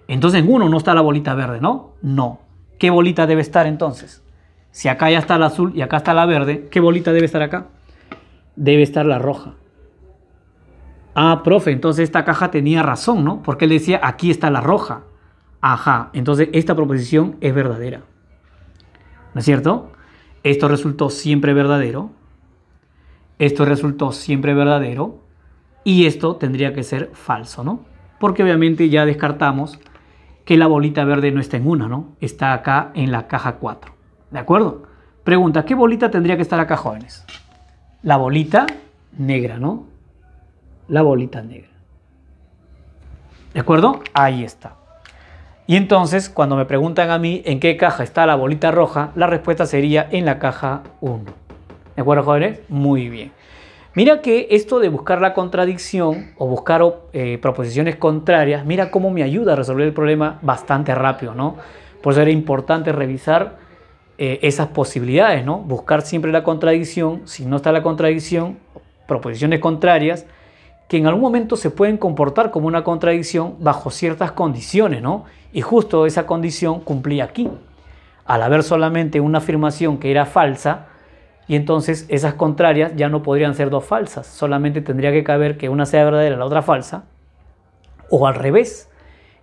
Entonces en 1 no está la bolita verde, ¿no? No. ¿Qué bolita debe estar entonces? Si acá ya está la azul y acá está la verde, ¿qué bolita debe estar acá? Debe estar la roja. Ah, profe, entonces esta caja tenía razón, ¿no? Porque él decía, aquí está la roja. Ajá, entonces esta proposición es verdadera. ¿No es cierto? Esto resultó siempre verdadero. Esto resultó siempre verdadero. Y esto tendría que ser falso, ¿no? Porque obviamente ya descartamos que la bolita verde no está en 1, ¿no? Está acá en la caja 4. ¿De acuerdo? Pregunta, ¿qué bolita tendría que estar acá, jóvenes? La bolita negra, ¿no? La bolita negra. ¿De acuerdo? Ahí está. Y entonces, cuando me preguntan a mí en qué caja está la bolita roja, la respuesta sería en la caja 1. ¿De acuerdo, jóvenes? Muy bien. Mira que esto de buscar la contradicción o buscar proposiciones contrarias, mira cómo me ayuda a resolver el problema bastante rápido, ¿no? Por eso era importante revisar esas posibilidades, ¿no? Buscar siempre la contradicción. Si no está la contradicción, proposiciones contrarias, que en algún momento se pueden comportar como una contradicción bajo ciertas condiciones, ¿no? Y justo esa condición cumplía aquí. Al haber solamente una afirmación que era falsa, y entonces esas contrarias ya no podrían ser 2 falsas, solamente tendría que caber que una sea verdadera y la otra falsa, o al revés,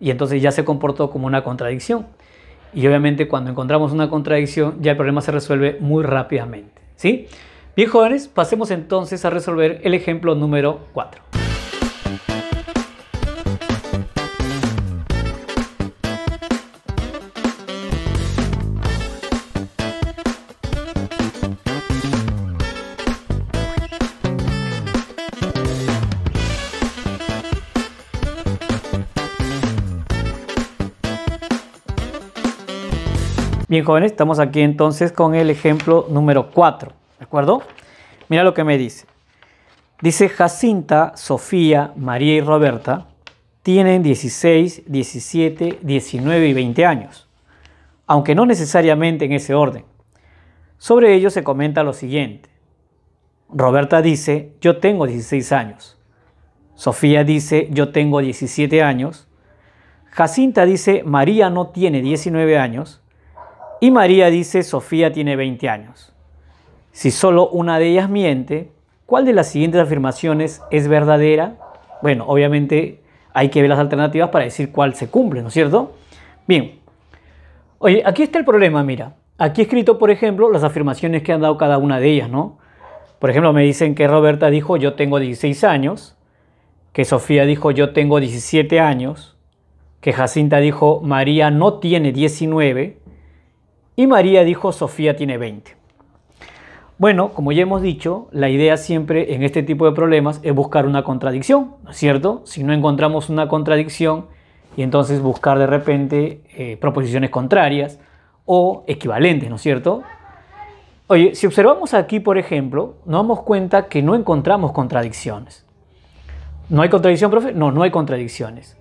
y entonces ya se comportó como una contradicción. Y obviamente cuando encontramos una contradicción ya el problema se resuelve muy rápidamente, ¿sí? Bien, jóvenes, pasemos entonces a resolver el ejemplo número 4. Bien, jóvenes, estamos aquí entonces con el ejemplo número 4, ¿de acuerdo? Mira lo que me dice. Dice Jacinta, Sofía, María y Roberta tienen 16, 17, 19 y 20 años, aunque no necesariamente en ese orden. Sobre ello se comenta lo siguiente. Roberta dice, yo tengo 16 años. Sofía dice, yo tengo 17 años. Jacinta dice, María no tiene 19 años. Y María dice, Sofía tiene 20 años. Si solo una de ellas miente, ¿cuál de las siguientes afirmaciones es verdadera? Bueno, obviamente hay que ver las alternativas para decir cuál se cumple, ¿no es cierto? Bien. Oye, aquí está el problema, mira. Aquí he escrito, por ejemplo, las afirmaciones que han dado cada una de ellas, ¿no? Por ejemplo, me dicen que Roberta dijo, yo tengo 16 años. Que Sofía dijo, yo tengo 17 años. Que Jacinta dijo, María no tiene 19. Y María dijo, Sofía tiene 20. Bueno, como ya hemos dicho, la idea siempre en este tipo de problemas es buscar una contradicción, ¿no es cierto? Si no encontramos una contradicción, y entonces buscar de repente proposiciones contrarias o equivalentes, ¿no es cierto? Oye, si observamos aquí, por ejemplo, nos damos cuenta que no encontramos contradicciones. ¿No hay contradicción, profe? No, no hay contradicciones.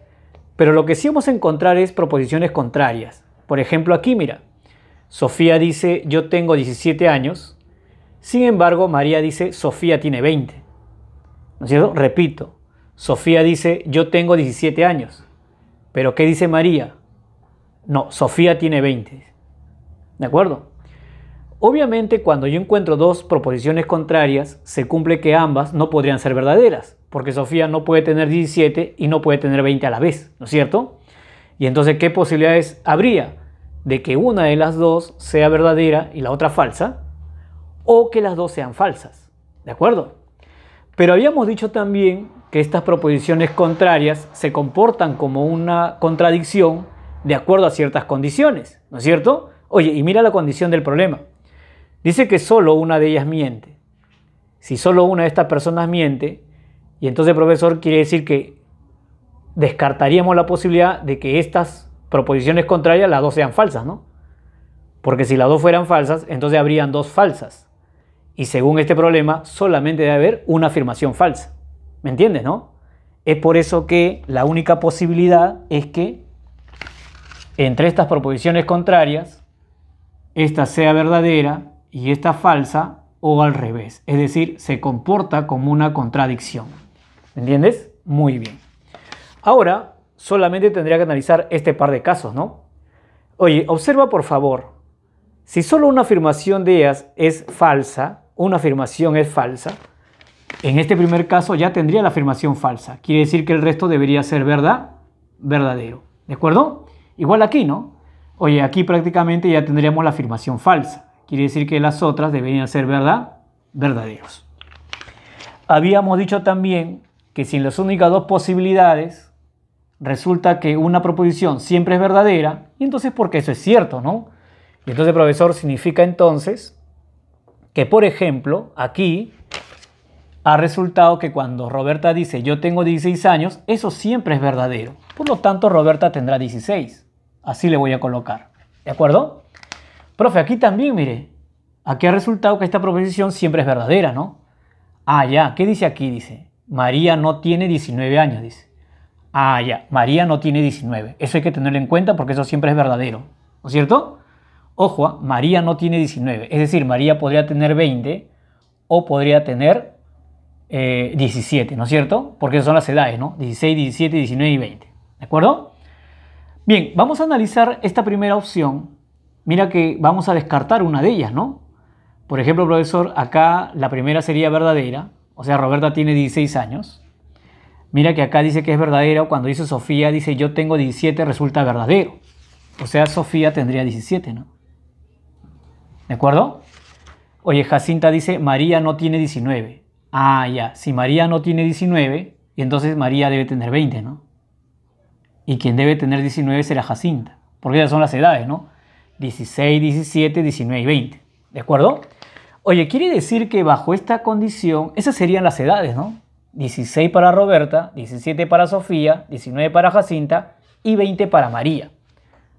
Pero lo que sí vamos a encontrar es proposiciones contrarias. Por ejemplo, aquí, mira, Sofía dice, yo tengo 17 años. Sin embargo, María dice, Sofía tiene 20. ¿No es cierto? Repito, Sofía dice, yo tengo 17 años. ¿Pero qué dice María? No, Sofía tiene 20. ¿De acuerdo? Obviamente, cuando yo encuentro dos proposiciones contrarias, se cumple que ambas no podrían ser verdaderas, porque Sofía no puede tener 17 y no puede tener 20 a la vez, ¿no es cierto? Y entonces, ¿qué posibilidades habría de que una de las dos sea verdadera y la otra falsa? O que las dos sean falsas, ¿de acuerdo? Pero habíamos dicho también que estas proposiciones contrarias se comportan como una contradicción de acuerdo a ciertas condiciones, ¿no es cierto? Oye, y mira la condición del problema. Dice que solo una de ellas miente. Si solo una de estas personas miente, y entonces, profesor, quiere decir que descartaríamos la posibilidad de que estas proposiciones contrarias, las dos sean falsas, ¿no? Porque si las dos fueran falsas, entonces habrían dos falsas. Y según este problema, solamente debe haber una afirmación falsa. ¿Me entiendes, no? Es por eso que la única posibilidad es que entre estas proposiciones contrarias, esta sea verdadera y esta falsa, o al revés. Es decir, se comporta como una contradicción. ¿Me entiendes? Muy bien. Ahora, solamente tendría que analizar este par de casos, ¿no? Oye, observa por favor. Si solo una afirmación de ellas es falsa, una afirmación es falsa, en este primer caso ya tendría la afirmación falsa. Quiere decir que el resto debería ser verdadero. ¿De acuerdo? Igual aquí, ¿no? Oye, aquí prácticamente ya tendríamos la afirmación falsa. Quiere decir que las otras deberían ser verdaderos. Habíamos dicho también que si en las únicas dos posibilidades resulta que una proposición siempre es verdadera, y entonces porque eso es cierto, ¿no? Y entonces, profesor, significa entonces que, por ejemplo, aquí ha resultado que cuando Roberta dice yo tengo 16 años, eso siempre es verdadero. Por lo tanto, Roberta tendrá 16. Así le voy a colocar. ¿De acuerdo? Profe, aquí también, mire. Aquí ha resultado que esta proposición siempre es verdadera, ¿no? Ah, ya. ¿Qué dice aquí? Dice, María no tiene 19 años, dice. Ah, ya. María no tiene 19. Eso hay que tenerlo en cuenta porque eso siempre es verdadero. ¿No es cierto? Ojo, María no tiene 19. Es decir, María podría tener 20 o podría tener 17, ¿no es cierto? Porque esas son las edades, ¿no? 16, 17, 19 y 20. ¿De acuerdo? Bien, vamos a analizar esta primera opción. Mira que vamos a descartar una de ellas, ¿no? Por ejemplo, profesor, acá la primera sería verdadera. O sea, Roberta tiene 16 años. Mira que acá dice que es verdadera. Cuando dice Sofía, dice yo tengo 17, resulta verdadero. O sea, Sofía tendría 17, ¿no? ¿De acuerdo? Oye, Jacinta dice María no tiene 19. Ah, ya. Si María no tiene 19, y entonces María debe tener 20, ¿no? Y quien debe tener 19 será Jacinta. Porque esas son las edades, ¿no? 16, 17, 19 y 20. ¿De acuerdo? Oye, quiere decir que bajo esta condición, esas serían las edades, ¿no? 16 para Roberta, 17 para Sofía, 19 para Jacinta y 20 para María.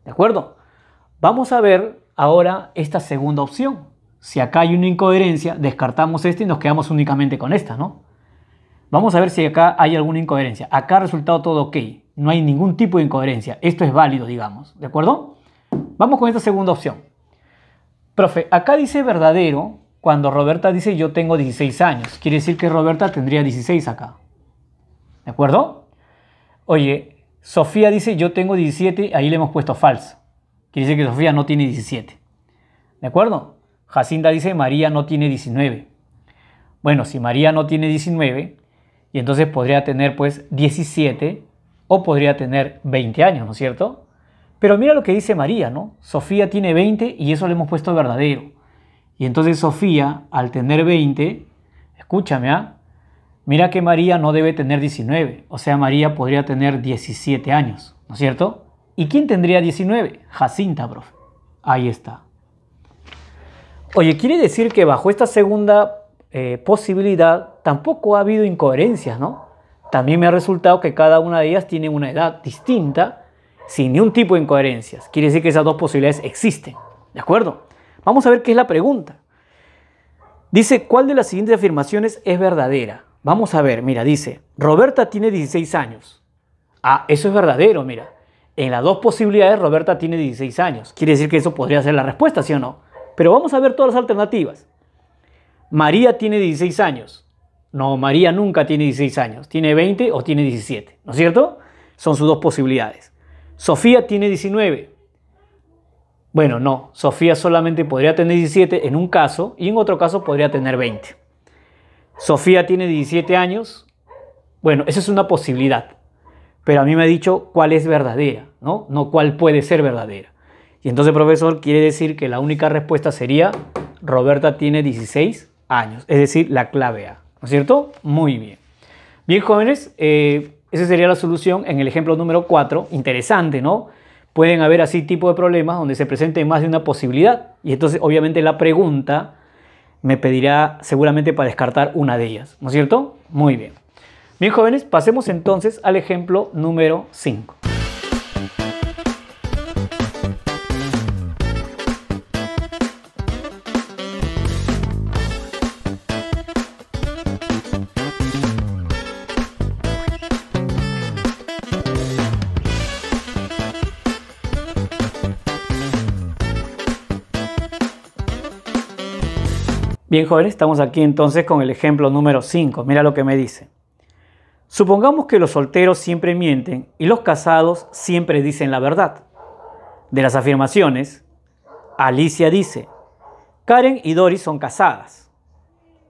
¿De acuerdo? Vamos a ver ahora esta segunda opción. Si acá hay una incoherencia, descartamos esta y nos quedamos únicamente con esta, ¿no? Vamos a ver si acá hay alguna incoherencia. Acá ha resultado todo ok. No hay ningún tipo de incoherencia. Esto es válido, digamos. ¿De acuerdo? Vamos con esta segunda opción. Profe, acá dice verdadero cuando Roberta dice yo tengo 16 años. Quiere decir que Roberta tendría 16 acá. ¿De acuerdo? Oye, Sofía dice yo tengo 17. Ahí le hemos puesto falso. Quiere decir que Sofía no tiene 17. ¿De acuerdo? Jacinta dice María no tiene 19. Bueno, si María no tiene 19, y entonces podría tener pues 17 o podría tener 20 años, ¿no es cierto? Pero mira lo que dice María, ¿no? Sofía tiene 20 y eso le hemos puesto verdadero. Y entonces Sofía, al tener 20, escúchame, ¿ah? Mira que María no debe tener 19. O sea, María podría tener 17 años, ¿no es cierto? ¿Y quién tendría 19? Jacinta, profe. Ahí está. Oye, quiere decir que bajo esta segunda posibilidad tampoco ha habido incoherencias, ¿no? También me ha resultado que cada una de ellas tiene una edad distinta sin ningún tipo de incoherencias. Quiere decir que esas dos posibilidades existen, ¿de acuerdo? Vamos a ver qué es la pregunta. Dice, ¿cuál de las siguientes afirmaciones es verdadera? Vamos a ver, mira, dice, Roberta tiene 16 años. Ah, eso es verdadero, mira. En las dos posibilidades, Roberta tiene 16 años. Quiere decir que eso podría ser la respuesta, ¿sí o no? Pero vamos a ver todas las alternativas. María tiene 16 años. No, María nunca tiene 16 años. Tiene 20 o tiene 17, ¿no es cierto? Son sus dos posibilidades. Sofía tiene 19. Bueno, no. Sofía solamente podría tener 17 en un caso y en otro caso podría tener 20. Sofía tiene 17 años. Bueno, esa es una posibilidad. Pero a mí me ha dicho cuál es verdadera, ¿no? No cuál puede ser verdadera. Y entonces, profesor, quiere decir que la única respuesta sería Roberta tiene 16 años. Es decir, la clave A. ¿No es cierto? Muy bien. Bien, jóvenes, esa sería la solución en el ejemplo número 4. Interesante, ¿no? Pueden haber así tipo de problemas donde se presente más de una posibilidad. Y entonces, obviamente, la pregunta me pedirá seguramente para descartar una de ellas. ¿No es cierto? Muy bien. Bien, jóvenes, pasemos entonces al ejemplo número 5. Bien, jóvenes, estamos aquí entonces con el ejemplo número 5. Mira lo que me dice. Supongamos que los solteros siempre mienten y los casados siempre dicen la verdad. De las afirmaciones, Alicia dice, Karen y Doris son casadas.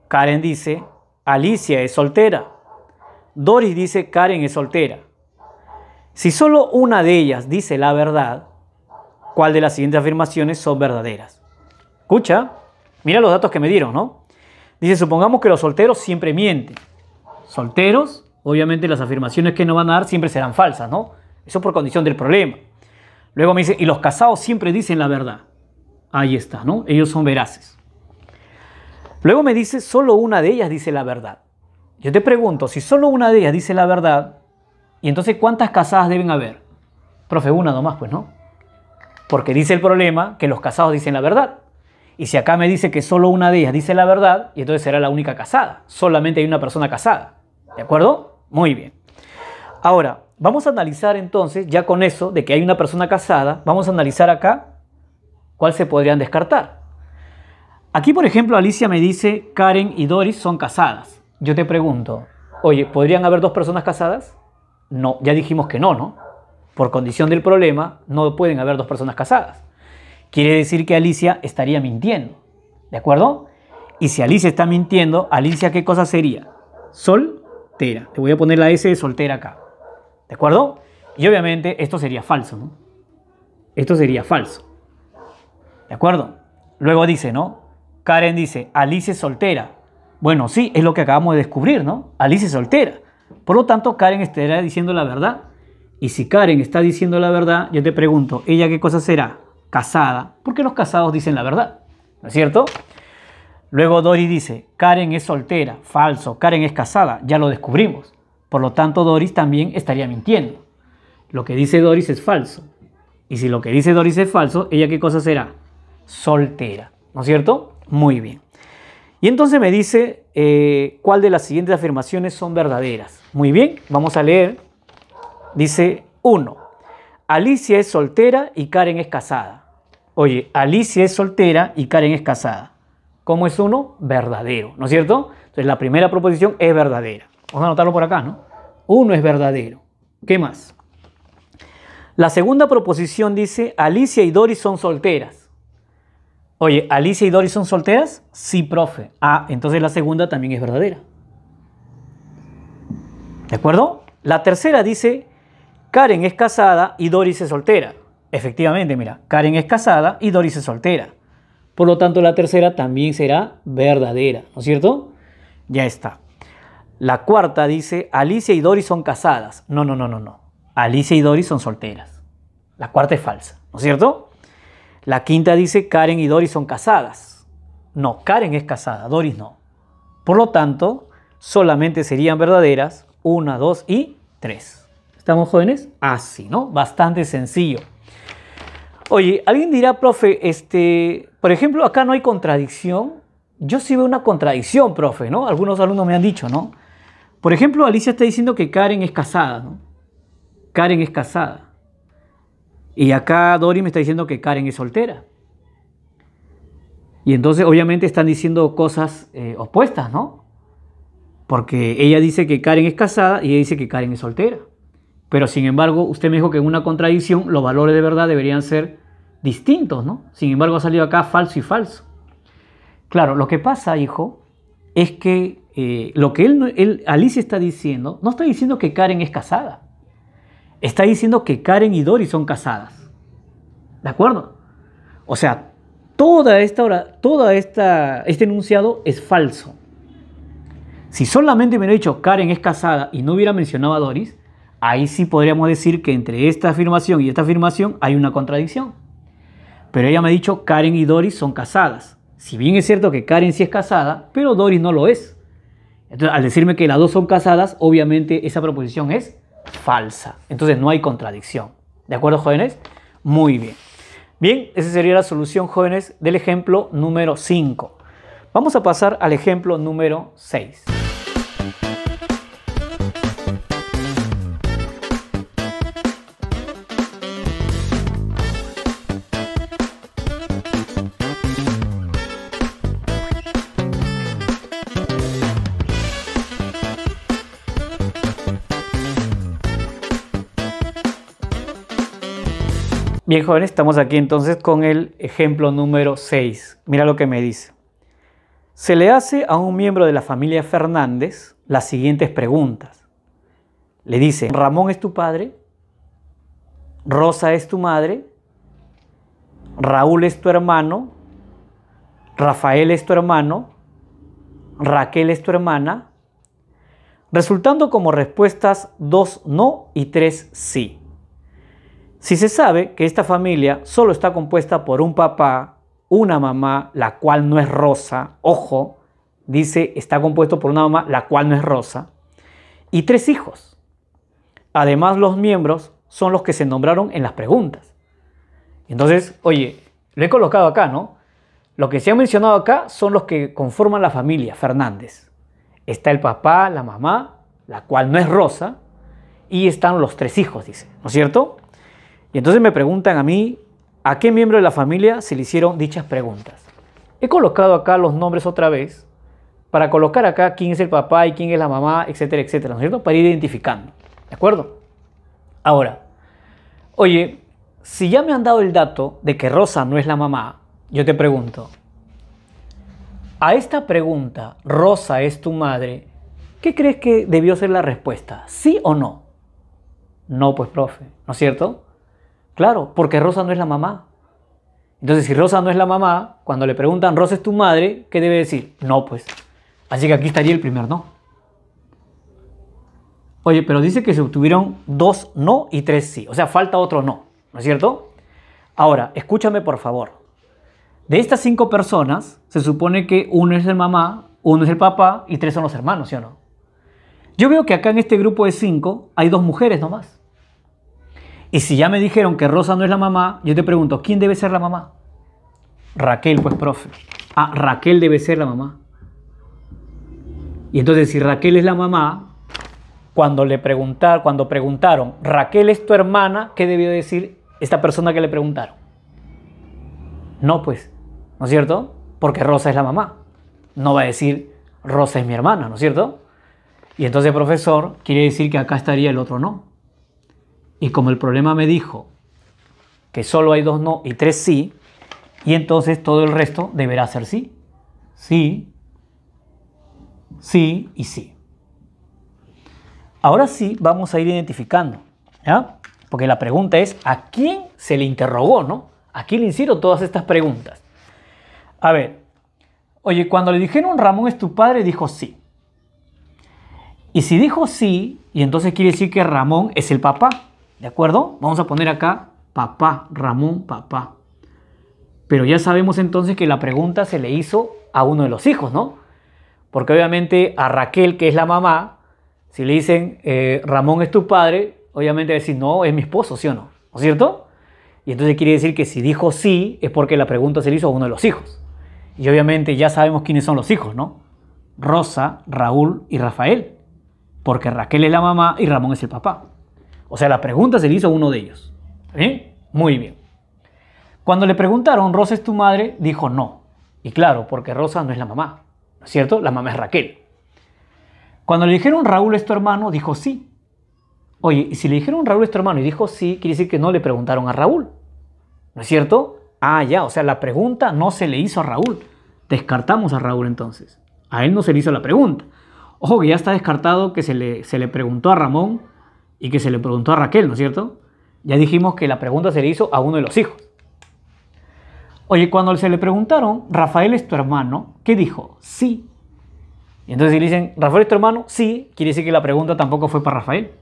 Karen dice, Alicia es soltera. Doris dice, Karen es soltera. Si solo una de ellas dice la verdad, ¿cuál de las siguientes afirmaciones son verdaderas? Escucha. Mira los datos que me dieron, ¿no? Dice, supongamos que los solteros siempre mienten. Solteros, obviamente las afirmaciones que nos van a dar siempre serán falsas, ¿no? Eso por condición del problema. Luego me dice, y los casados siempre dicen la verdad. Ahí está, ¿no? Ellos son veraces. Luego me dice, solo una de ellas dice la verdad. Yo te pregunto, si solo una de ellas dice la verdad, ¿y entonces cuántas casadas deben haber? Profe, una nomás, pues, ¿no? Porque dice el problema que los casados dicen la verdad. Y si acá me dice que solo una de ellas dice la verdad, y entonces será la única casada. Solamente hay una persona casada. ¿De acuerdo? Muy bien. Ahora, vamos a analizar entonces, ya con eso, de que hay una persona casada, vamos a analizar acá cuál se podrían descartar. Aquí, por ejemplo, Alicia me dice Karen y Doris son casadas. Yo te pregunto, oye, ¿podrían haber dos personas casadas? No, ya dijimos que no, ¿no? Por condición del problema, no pueden haber dos personas casadas. Quiere decir que Alicia estaría mintiendo, ¿de acuerdo? Y si Alicia está mintiendo, Alicia, ¿qué cosa sería? Soltera. Te voy a poner la S de soltera acá, ¿de acuerdo? Y obviamente esto sería falso, ¿no? Esto sería falso, ¿de acuerdo? Luego dice, ¿no? Karen dice, Alicia es soltera. Bueno, sí, es lo que acabamos de descubrir, ¿no? Alicia es soltera. Por lo tanto, Karen estará diciendo la verdad. Y si Karen está diciendo la verdad, yo te pregunto, ¿ella qué cosa será? Casada, porque los casados dicen la verdad, ¿no es cierto? Luego Doris dice, Karen es soltera, falso, Karen es casada, ya lo descubrimos. Por lo tanto, Doris también estaría mintiendo. Lo que dice Doris es falso. Y si lo que dice Doris es falso, ¿ella qué cosa será? Soltera, ¿no es cierto? Muy bien. Y entonces me dice cuál de las siguientes afirmaciones son verdaderas. Muy bien, vamos a leer. Dice 1. Alicia es soltera y Karen es casada. Oye, Alicia es soltera y Karen es casada. ¿Cómo es uno? Verdadero, ¿no es cierto? Entonces la primera proposición es verdadera. Vamos a anotarlo por acá, ¿no? Uno es verdadero. ¿Qué más? La segunda proposición dice, Alicia y Doris son solteras. Oye, ¿Alicia y Doris son solteras? Sí, profe. Ah, entonces la segunda también es verdadera. ¿De acuerdo? La tercera dice, Karen es casada y Doris es soltera. Efectivamente, mira, Karen es casada y Doris es soltera. Por lo tanto, la tercera también será verdadera, ¿no es cierto? Ya está. La cuarta dice, Alicia y Doris son casadas. No, no, no, no, no. Alicia y Doris son solteras. La cuarta es falsa, ¿no es cierto? La quinta dice, Karen y Doris son casadas. No, Karen es casada, Doris no. Por lo tanto, solamente serían verdaderas 1, 2 y 3. ¿Estamos, jóvenes? Así, ¿no? Bastante sencillo. Oye, alguien dirá, profe, por ejemplo, acá no hay contradicción. yo sí veo una contradicción, profe, ¿no? Algunos alumnos me han dicho, ¿no? Por ejemplo, Alicia está diciendo que Karen es casada, ¿no? Karen es casada. Y acá Dori me está diciendo que Karen es soltera. Y entonces obviamente están diciendo cosas opuestas, ¿no? Porque ella dice que Karen es casada y ella dice que Karen es soltera. Pero sin embargo, usted me dijo que en una contradicción los valores de verdad deberían ser distintos, ¿no? Sin embargo, ha salido acá falso y falso. Claro, lo que pasa, hijo, es que lo que Alicia está diciendo, no está diciendo que Karen es casada. Está diciendo que Karen y Dori son casadas. ¿De acuerdo? O sea, este enunciado es falso. Si solamente me hubiera dicho Karen es casada y no hubiera mencionado a Doris, ahí sí podríamos decir que entre esta afirmación y esta afirmación hay una contradicción. Pero ella me ha dicho Karen y Doris son casadas. Si bien es cierto que Karen sí es casada, pero Doris no lo es. Entonces, al decirme que las dos son casadas, obviamente esa proposición es falsa. Entonces no hay contradicción. ¿De acuerdo, jóvenes? Muy bien. Bien, esa sería la solución, jóvenes, del ejemplo número 5. Vamos a pasar al ejemplo número 6. Bien, jóvenes, estamos aquí entonces con el ejemplo número 6. Mira lo que me dice. Se le hace a un miembro de la familia Fernández las siguientes preguntas. Le dice, ¿Ramón es tu padre? ¿Rosa es tu madre? ¿Raúl es tu hermano? ¿Rafael es tu hermano? ¿Raquel es tu hermana? Resultando como respuestas 2 no y 3 sí. Si se sabe que esta familia solo está compuesta por un papá, una mamá, la cual no es Rosa, ojo, dice está compuesto por una mamá, la cual no es Rosa, y 3 hijos. Además, los miembros son los que se nombraron en las preguntas. Entonces, oye, lo he colocado acá, ¿no? Lo que se ha mencionado acá son los que conforman la familia Fernández. Está el papá, la mamá, la cual no es Rosa, y están los 3 hijos, dice, ¿no es cierto? Y entonces me preguntan a mí, ¿a qué miembro de la familia se le hicieron dichas preguntas? He colocado acá los nombres otra vez, para colocar acá quién es el papá y quién es la mamá, etcétera, etcétera, ¿no es cierto? Para ir identificando, ¿de acuerdo? Ahora, oye, si ya me han dado el dato de que Rosa no es la mamá, yo te pregunto, a esta pregunta, ¿Rosa es tu madre? ¿Qué crees que debió ser la respuesta? ¿Sí o no? No, pues, profe, ¿no es cierto? Claro, porque Rosa no es la mamá. Entonces, si Rosa no es la mamá, cuando le preguntan, ¿Rosa es tu madre? ¿Qué debe decir? No, pues. Así que aquí estaría el primer no. Oye, pero dice que se obtuvieron 2 no y 3 sí. O sea, falta otro no, ¿no es cierto? Ahora, escúchame por favor. De estas 5 personas, se supone que uno es el mamá, uno es el papá y 3 son los hermanos, ¿sí o no? Yo veo que acá en este grupo de 5 hay 2 mujeres nomás. Y si ya me dijeron que Rosa no es la mamá, yo te pregunto, ¿quién debe ser la mamá? Raquel, pues, profe. Ah, Raquel debe ser la mamá. Y entonces, si Raquel es la mamá, cuando preguntaron, ¿Raquel es tu hermana? ¿Qué debió decir esta persona que le preguntaron? No, pues, ¿no es cierto? Porque Rosa es la mamá. No va a decir, Rosa es mi hermana, ¿no es cierto? Y entonces, profesor, quiere decir que acá estaría el otro no. Y como el problema me dijo que solo hay 2 no y 3 sí, y entonces todo el resto deberá ser sí. Sí, sí y sí. Ahora sí vamos a ir identificando, ¿ya? Porque la pregunta es, ¿a quién se le interrogó, no? ¿A quién le hicieron todas estas preguntas? A ver, oye, cuando le dijeron Ramón es tu padre, dijo sí. Y si dijo sí, y entonces quiere decir que Ramón es el papá. ¿De acuerdo? Vamos a poner acá papá, Ramón, papá. Pero ya sabemos entonces que la pregunta se le hizo a uno de los hijos, ¿no? Porque obviamente a Raquel, que es la mamá, si le dicen Ramón es tu padre, obviamente va a decir no, es mi esposo, ¿sí o no? ¿No es cierto? Y entonces quiere decir que si dijo sí, es porque la pregunta se le hizo a uno de los hijos. Y obviamente ya sabemos quiénes son los hijos, ¿no? Rosa, Raúl y Rafael. Porque Raquel es la mamá y Ramón es el papá. O sea, la pregunta se le hizo a uno de ellos. ¿Bien? Muy bien. Cuando le preguntaron, ¿Rosa es tu madre? Dijo no. Y claro, porque Rosa no es la mamá, ¿no es cierto? La mamá es Raquel. Cuando le dijeron, Raúl es tu hermano, dijo sí. Oye, y si le dijeron Raúl es tu hermano y dijo sí, quiere decir que no le preguntaron a Raúl, ¿no es cierto? Ah, ya, o sea, la pregunta no se le hizo a Raúl. Descartamos a Raúl entonces. A él no se le hizo la pregunta. Ojo que ya está descartado que se le preguntó a Ramón y que se le preguntó a Raquel, ¿no es cierto? Ya dijimos que la pregunta se le hizo a uno de los hijos. Oye, cuando se le preguntaron, Rafael es tu hermano, ¿qué dijo? Sí. Y entonces si le dicen, ¿Rafael es tu hermano? Sí, quiere decir que la pregunta tampoco fue para Rafael,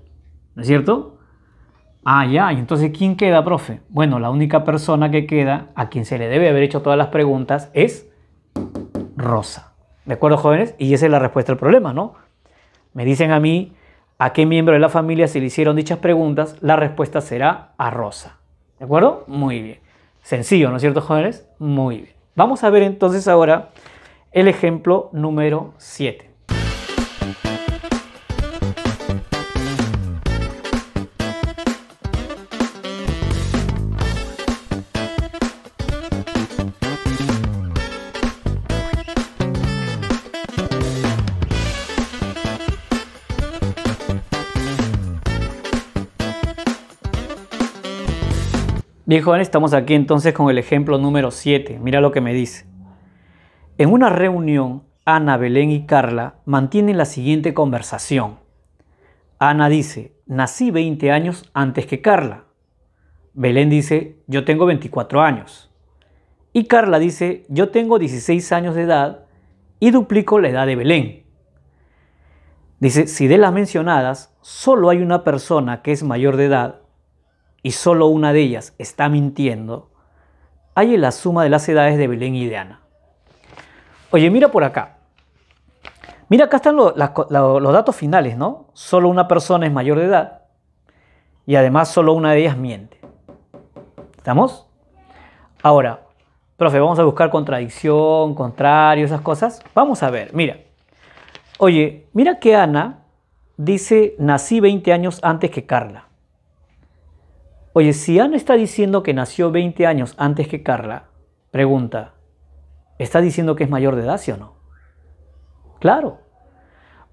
¿no es cierto? Ah, ya, y entonces ¿quién queda, profe? Bueno, la única persona que queda, a quien se le debe haber hecho todas las preguntas, es Rosa. ¿De acuerdo, jóvenes? Y esa es la respuesta al problema, ¿no? Me dicen a mí, ¿a qué miembro de la familia se le hicieron dichas preguntas? La respuesta será a Rosa. ¿De acuerdo? Muy bien. Sencillo, ¿no es cierto, jóvenes? Muy bien. Vamos a ver entonces ahora el ejemplo número 7. Bien, jóvenes, estamos aquí entonces con el ejemplo número 7. Mira lo que me dice. En una reunión, Ana, Belén y Carla mantienen la siguiente conversación. Ana dice, nací 20 años antes que Carla. Belén dice, yo tengo 24 años. Y Carla dice, yo tengo 16 años de edad y duplico la edad de Belén. Dice, si de las mencionadas solo hay una persona que es mayor de edad, y solo una de ellas está mintiendo, hay la suma de las edades de Belén y de Ana. Oye, mira por acá. Mira, acá están los datos finales, ¿no? Solo una persona es mayor de edad y además solo una de ellas miente. ¿Estamos? Ahora, profe, vamos a buscar contradicción, contrario, esas cosas. Vamos a ver, mira. Oye, mira que Ana dice, nací 20 años antes que Carla. Oye, si Ana está diciendo que nació 20 años antes que Carla, pregunta, ¿está diciendo que es mayor de edad, sí o no? Claro,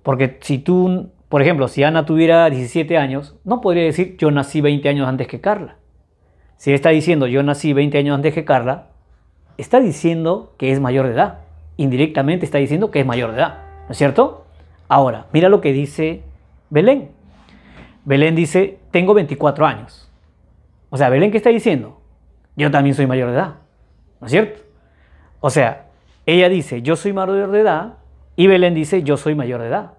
porque si tú, por ejemplo, si Ana tuviera 17 años, no podría decir yo nací 20 años antes que Carla. Si está diciendo yo nací 20 años antes que Carla, está diciendo que es mayor de edad. Indirectamente está diciendo que es mayor de edad, ¿no es cierto? Ahora, mira lo que dice Belén. Belén dice, tengo 24 años. O sea, Belén, ¿qué está diciendo? Yo también soy mayor de edad, ¿no es cierto? O sea, ella dice, yo soy mayor de edad, y Belén dice, yo soy mayor de edad.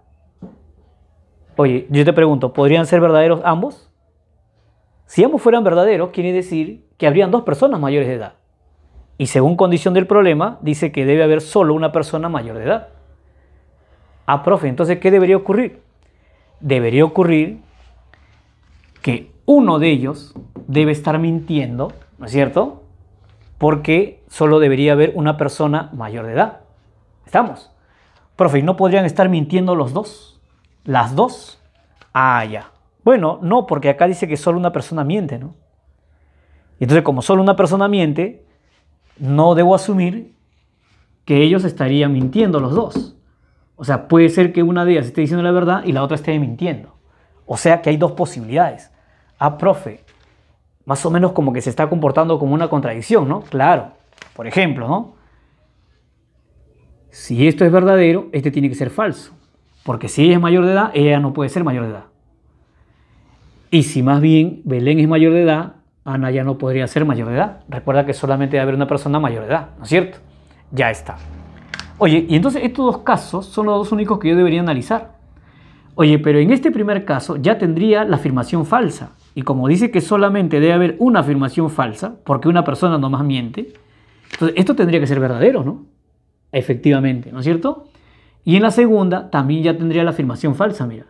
Oye, yo te pregunto, ¿podrían ser verdaderos ambos? Si ambos fueran verdaderos, quiere decir que habrían dos personas mayores de edad. Y según condición del problema, dice que debe haber solo una persona mayor de edad. Ah, profe, entonces, ¿qué debería ocurrir? Debería ocurrir que uno de ellos debe estar mintiendo, ¿no es cierto? Porque solo debería haber una persona mayor de edad. ¿Estamos? Profe, ¿y no podrían estar mintiendo los dos? ¿Las dos? Ah, ya. Bueno, no, porque acá dice que solo una persona miente, ¿no? Y entonces, como solo una persona miente, no debo asumir que ellos estarían mintiendo los dos. O sea, puede ser que una de ellas esté diciendo la verdad y la otra esté mintiendo. O sea que hay dos posibilidades. Ah, profe, más o menos como que se está comportando como una contradicción, ¿no? Claro, por ejemplo, ¿no? Si esto es verdadero, este tiene que ser falso. Porque si ella es mayor de edad, ella no puede ser mayor de edad. Y si más bien Belén es mayor de edad, Ana ya no podría ser mayor de edad. Recuerda que solamente debe haber una persona mayor de edad, ¿no es cierto? Ya está. Oye, y entonces estos dos casos son los dos únicos que yo debería analizar. Oye, pero en este primer caso ya tendría la afirmación falsa. Y como dice que solamente debe haber una afirmación falsa, porque una persona nomás miente, entonces esto tendría que ser verdadero, ¿no? Efectivamente, ¿no es cierto? Y en la segunda también ya tendría la afirmación falsa, mira.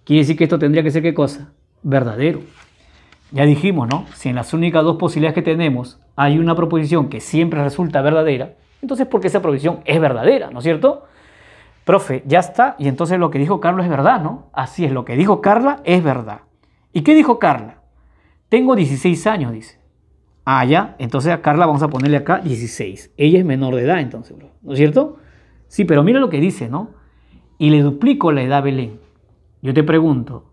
Quiere decir que esto tendría que ser, ¿qué cosa? Verdadero. Ya dijimos, ¿no? Si en las únicas dos posibilidades que tenemos hay una proposición que siempre resulta verdadera, Entonces, porque esa proposición es verdadera, ¿no es cierto? Profe, ya está. Y entonces lo que dijo Carlos es verdad, ¿no? Así es, lo que dijo Carla es verdad. ¿Y qué dijo Carla? Tengo 16 años, dice. Ah, ya. Entonces a Carla vamos a ponerle acá 16. Ella es menor de edad, entonces, ¿no es cierto? Sí, pero mira lo que dice, ¿no? Y le duplico la edad a Belén. Yo te pregunto,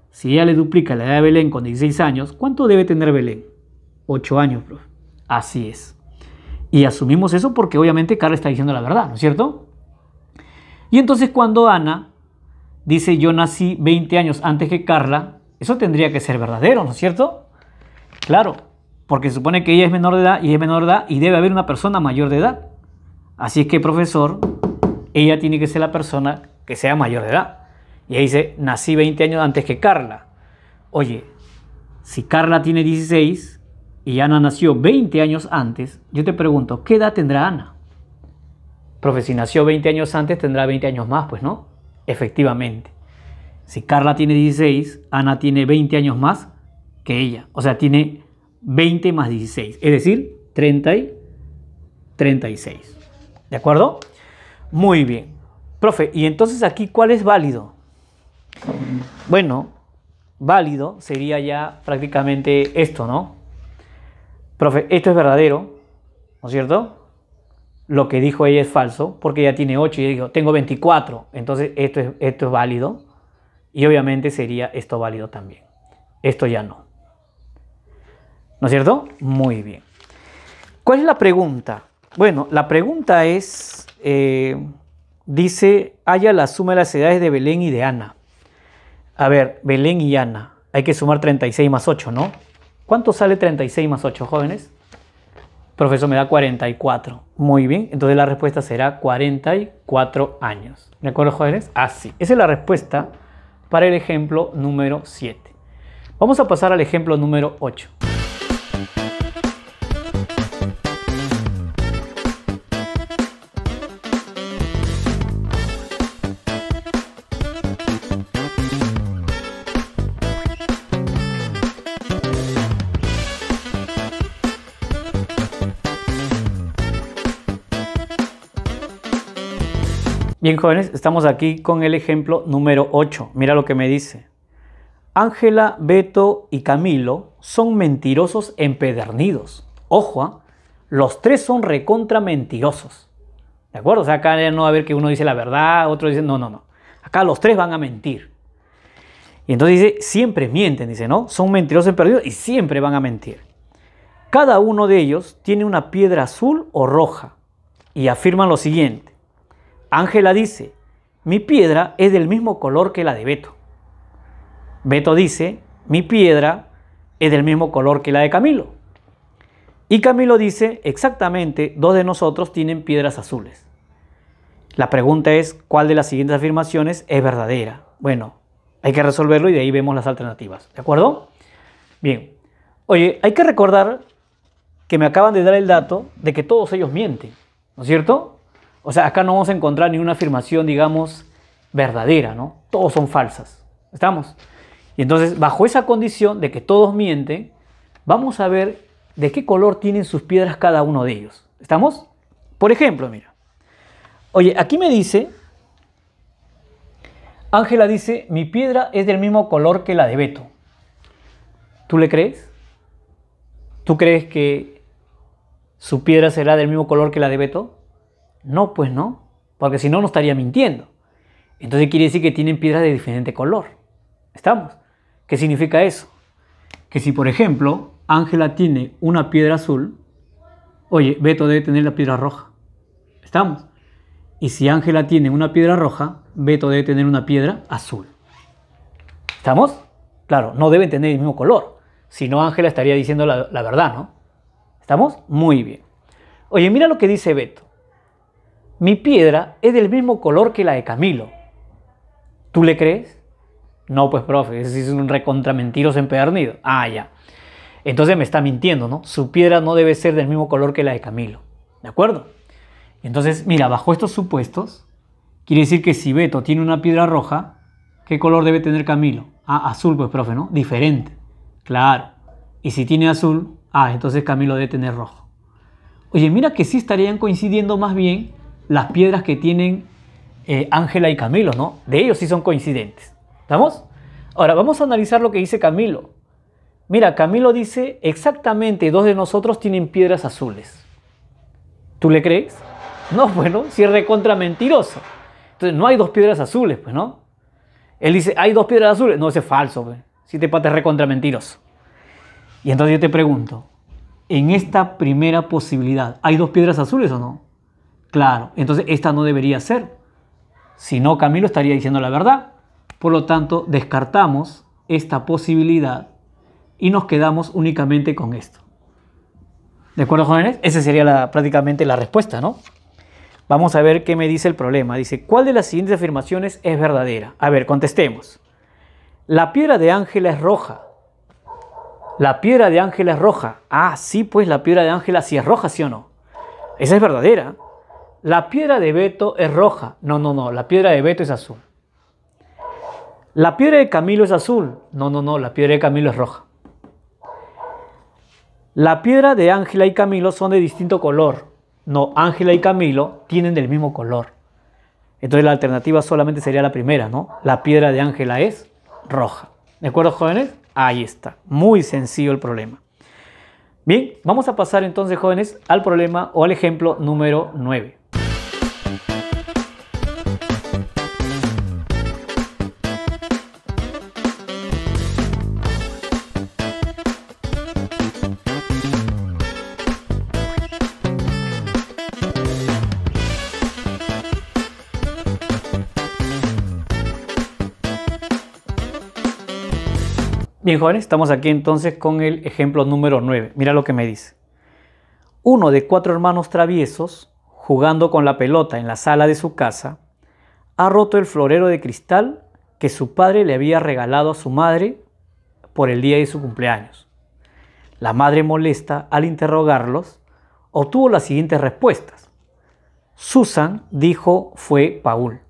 si ella le duplica la edad de Belén con 16 años, ¿cuánto debe tener Belén? 8 años, profe. Así es. Y asumimos eso porque obviamente Carla está diciendo la verdad, ¿no es cierto? Y entonces cuando Ana dice yo nací 20 años antes que Carla, eso tendría que ser verdadero, ¿no es cierto? Claro, porque se supone que ella es menor de edad y es menor de edad y debe haber una persona mayor de edad. Así es que, profesor, ella tiene que ser la persona que sea mayor de edad. Y ahí dice, nací 20 años antes que Carla. Oye, si Carla tiene 16 y Ana nació 20 años antes, yo te pregunto, ¿qué edad tendrá Ana? Profe, si nació 20 años antes, tendrá 20 años más, pues, ¿no? Efectivamente. Si Carla tiene 16, Ana tiene 20 años más que ella. O sea, tiene 20 más 16, es decir, 30 y 36. ¿De acuerdo? Muy bien. Profe, ¿y entonces aquí cuál es válido? Bueno, válido sería ya prácticamente esto, ¿no? Profe, esto es verdadero, ¿no es cierto? Lo que dijo ella es falso, porque ella tiene 8 y ella dijo, tengo 24. Entonces esto es válido. Y obviamente sería esto válido también. Esto ya no. ¿No es cierto? Muy bien. ¿Cuál es la pregunta? Bueno, la pregunta es, dice, haya la suma de las edades de Belén y de Ana. A ver, Belén y Ana. Hay que sumar 36 más 8, ¿no? ¿Cuánto sale 36 más 8, jóvenes? Profesor, me da 44. Muy bien, entonces la respuesta será 44 años. ¿De acuerdo, jóvenes? Así. Esa es la respuesta para el ejemplo número 7. Vamos a pasar al ejemplo número 8. Bien, jóvenes, estamos aquí con el ejemplo número 8. Mira lo que me dice. Ángela, Beto y Camilo son mentirosos empedernidos. Ojo, los tres son recontra mentirosos. ¿De acuerdo? O sea, acá no va a ver que uno dice la verdad, otro dice no, no, no. Acá los tres van a mentir. Y entonces dice, siempre mienten, dice, ¿no? Son mentirosos empedernidos y siempre van a mentir. Cada uno de ellos tiene una piedra azul o roja y afirman lo siguiente. Ángela dice, mi piedra es del mismo color que la de Beto. Beto dice, mi piedra es del mismo color que la de Camilo. Y Camilo dice, exactamente, dos de nosotros tienen piedras azules. La pregunta es, ¿cuál de las siguientes afirmaciones es verdadera? Bueno, hay que resolverlo y de ahí vemos las alternativas. ¿De acuerdo? Bien. Oye, hay que recordar que me acaban de dar el dato de que todos ellos mienten, ¿no es cierto? O sea, acá no vamos a encontrar ninguna afirmación, digamos, verdadera, ¿no? Todos son falsas. ¿Estamos? Y entonces, bajo esa condición de que todos mienten, vamos a ver de qué color tienen sus piedras cada uno de ellos. ¿Estamos? Por ejemplo, mira. Oye, aquí me dice, Ángela dice, mi piedra es del mismo color que la de Beto. ¿Tú le crees? ¿Tú crees que su piedra será del mismo color que la de Beto? No, pues no, porque si no, no estaría mintiendo. Entonces quiere decir que tienen piedras de diferente color. ¿Estamos? ¿Qué significa eso? Que si, por ejemplo, Ángela tiene una piedra azul, oye, Beto debe tener la piedra roja. ¿Estamos? Y si Ángela tiene una piedra roja, Beto debe tener una piedra azul. ¿Estamos? Claro, no deben tener el mismo color. Si no, Ángela estaría diciendo la verdad, ¿no? ¿Estamos? Muy bien. Oye, mira lo que dice Beto. Mi piedra es del mismo color que la de Camilo. ¿Tú le crees? No, pues, profe, ese es un recontramentiroso empedernido. Ah, ya. Entonces me está mintiendo, ¿no? Su piedra no debe ser del mismo color que la de Camilo. ¿De acuerdo? Entonces, mira, bajo estos supuestos, quiere decir que si Beto tiene una piedra roja, ¿qué color debe tener Camilo? Ah, azul, pues, profe, ¿no? Diferente. Claro. Y si tiene azul, entonces Camilo debe tener rojo. Oye, mira que sí estarían coincidiendo más bien las piedras que tienen Ángela y Camilo, ¿no? De ellos sí son coincidentes. ¿Estamos? Ahora, vamos a analizar lo que dice Camilo. Mira, Camilo dice exactamente 2 de nosotros tienen piedras azules. ¿Tú le crees? No, bueno, si es recontra mentiroso. Entonces no hay 2 piedras azules, pues, ¿no? Él dice, hay 2 piedras azules. No, ese es falso, pues. Si te patas recontra mentiroso. Y entonces yo te pregunto, en esta primera posibilidad, ¿hay 2 piedras azules o no? Claro, entonces esta no debería ser. Si no, Camilo estaría diciendo la verdad. Por lo tanto, descartamos esta posibilidad y nos quedamos únicamente con esto. ¿De acuerdo, jóvenes? Esa sería prácticamente la respuesta, ¿no? Vamos a ver qué me dice el problema. Dice, ¿cuál de las siguientes afirmaciones es verdadera? A ver, contestemos. La piedra de Ángela es roja. La piedra de Ángela es roja. Ah, sí, pues la piedra de Ángela sí es roja, ¿sí o no? Esa es verdadera. La piedra de Beto es roja. No, no, no, la piedra de Beto es azul. La piedra de Camilo es azul. No, no, no, la piedra de Camilo es roja. La piedra de Ángela y Camilo son de distinto color. No, Ángela y Camilo tienen del mismo color. Entonces la alternativa solamente sería la primera, ¿no? La piedra de Ángela es roja. ¿De acuerdo, jóvenes? Ahí está. Muy sencillo el problema. Bien, vamos a pasar entonces, jóvenes, al problema o al ejemplo número 9. Bien, jóvenes, estamos aquí entonces con el ejemplo número 9. Mira lo que me dice. Uno de 4 hermanos traviesos, jugando con la pelota en la sala de su casa, ha roto el florero de cristal que su padre le había regalado a su madre por el día de su cumpleaños. La madre, molesta al interrogarlos, obtuvo las siguientes respuestas. Susan dijo fue Paul.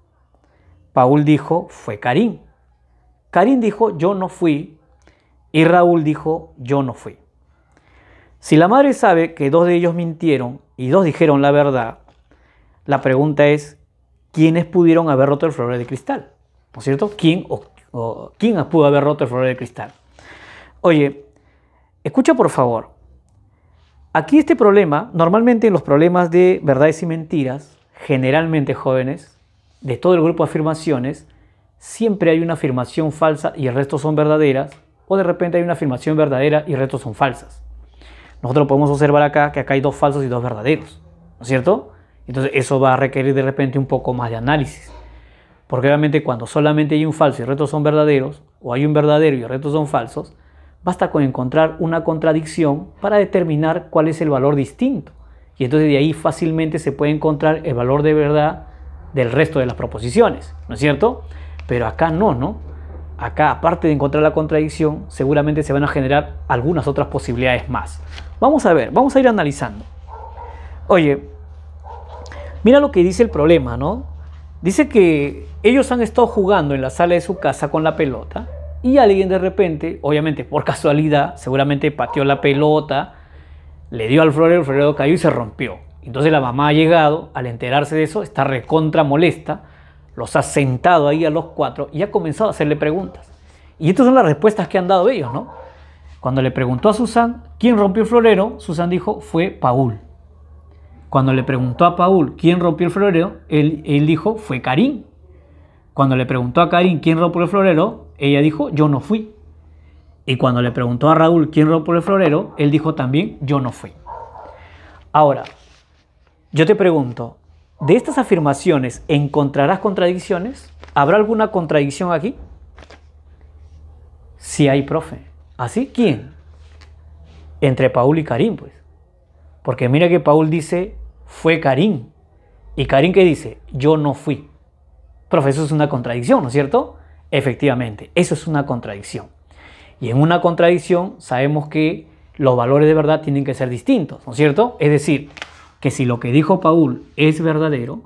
Paul dijo fue Karim. Karim dijo yo no fui. Y Raúl dijo, yo no fui. Si la madre sabe que 2 de ellos mintieron y 2 dijeron la verdad, la pregunta es, ¿quiénes pudieron haber roto el florero de cristal? ¿No es cierto? ¿Quién pudo haber roto el florero de cristal? Oye, escucha por favor. Aquí este problema, normalmente en los problemas de verdades y mentiras, generalmente, jóvenes, de todo el grupo de afirmaciones, siempre hay una afirmación falsa y el resto son verdaderas, o de repente hay una afirmación verdadera y el resto son falsas. Nosotros podemos observar acá que acá hay 2 falsos y 2 verdaderos, ¿no es cierto? Entonces eso va a requerir de repente un poco más de análisis. Porque obviamente cuando solamente hay un falso y el resto son verdaderos, o hay un verdadero y el resto son falsos, basta con encontrar una contradicción para determinar cuál es el valor distinto. Y entonces de ahí fácilmente se puede encontrar el valor de verdad del resto de las proposiciones, ¿no es cierto? Pero acá no, ¿no? Acá, aparte de encontrar la contradicción, seguramente se van a generar algunas otras posibilidades más. Vamos a ver, vamos a ir analizando. Oye, mira lo que dice el problema, ¿no? Dice que ellos han estado jugando en la sala de su casa con la pelota y alguien de repente, obviamente por casualidad, seguramente pateó la pelota, le dio al florero, el florero cayó y se rompió. Entonces la mamá ha llegado, al enterarse de eso, está recontra molesta, los ha sentado ahí a los 4 y ha comenzado a hacerle preguntas. Y estas son las respuestas que han dado ellos, ¿no? Cuando le preguntó a Susan quién rompió el florero, Susan dijo fue Paul. Cuando le preguntó a Paul quién rompió el florero, él dijo fue Karim. Cuando le preguntó a Karim quién rompió el florero, ella dijo yo no fui. Y cuando le preguntó a Raúl quién rompió el florero, él dijo también yo no fui. Ahora, yo te pregunto, ¿de estas afirmaciones encontrarás contradicciones? ¿Habrá alguna contradicción aquí? Sí hay, profe. ¿Así? ¿Quién? Entre Paul y Karim, pues. Porque mira que Paul dice, fue Karim. ¿Y Karim qué dice? Yo no fui. Profe, eso es una contradicción, ¿no es cierto? Efectivamente, eso es una contradicción. Y en una contradicción sabemos que los valores de verdad tienen que ser distintos, ¿no es cierto? Es decir, que si lo que dijo Paul es verdadero,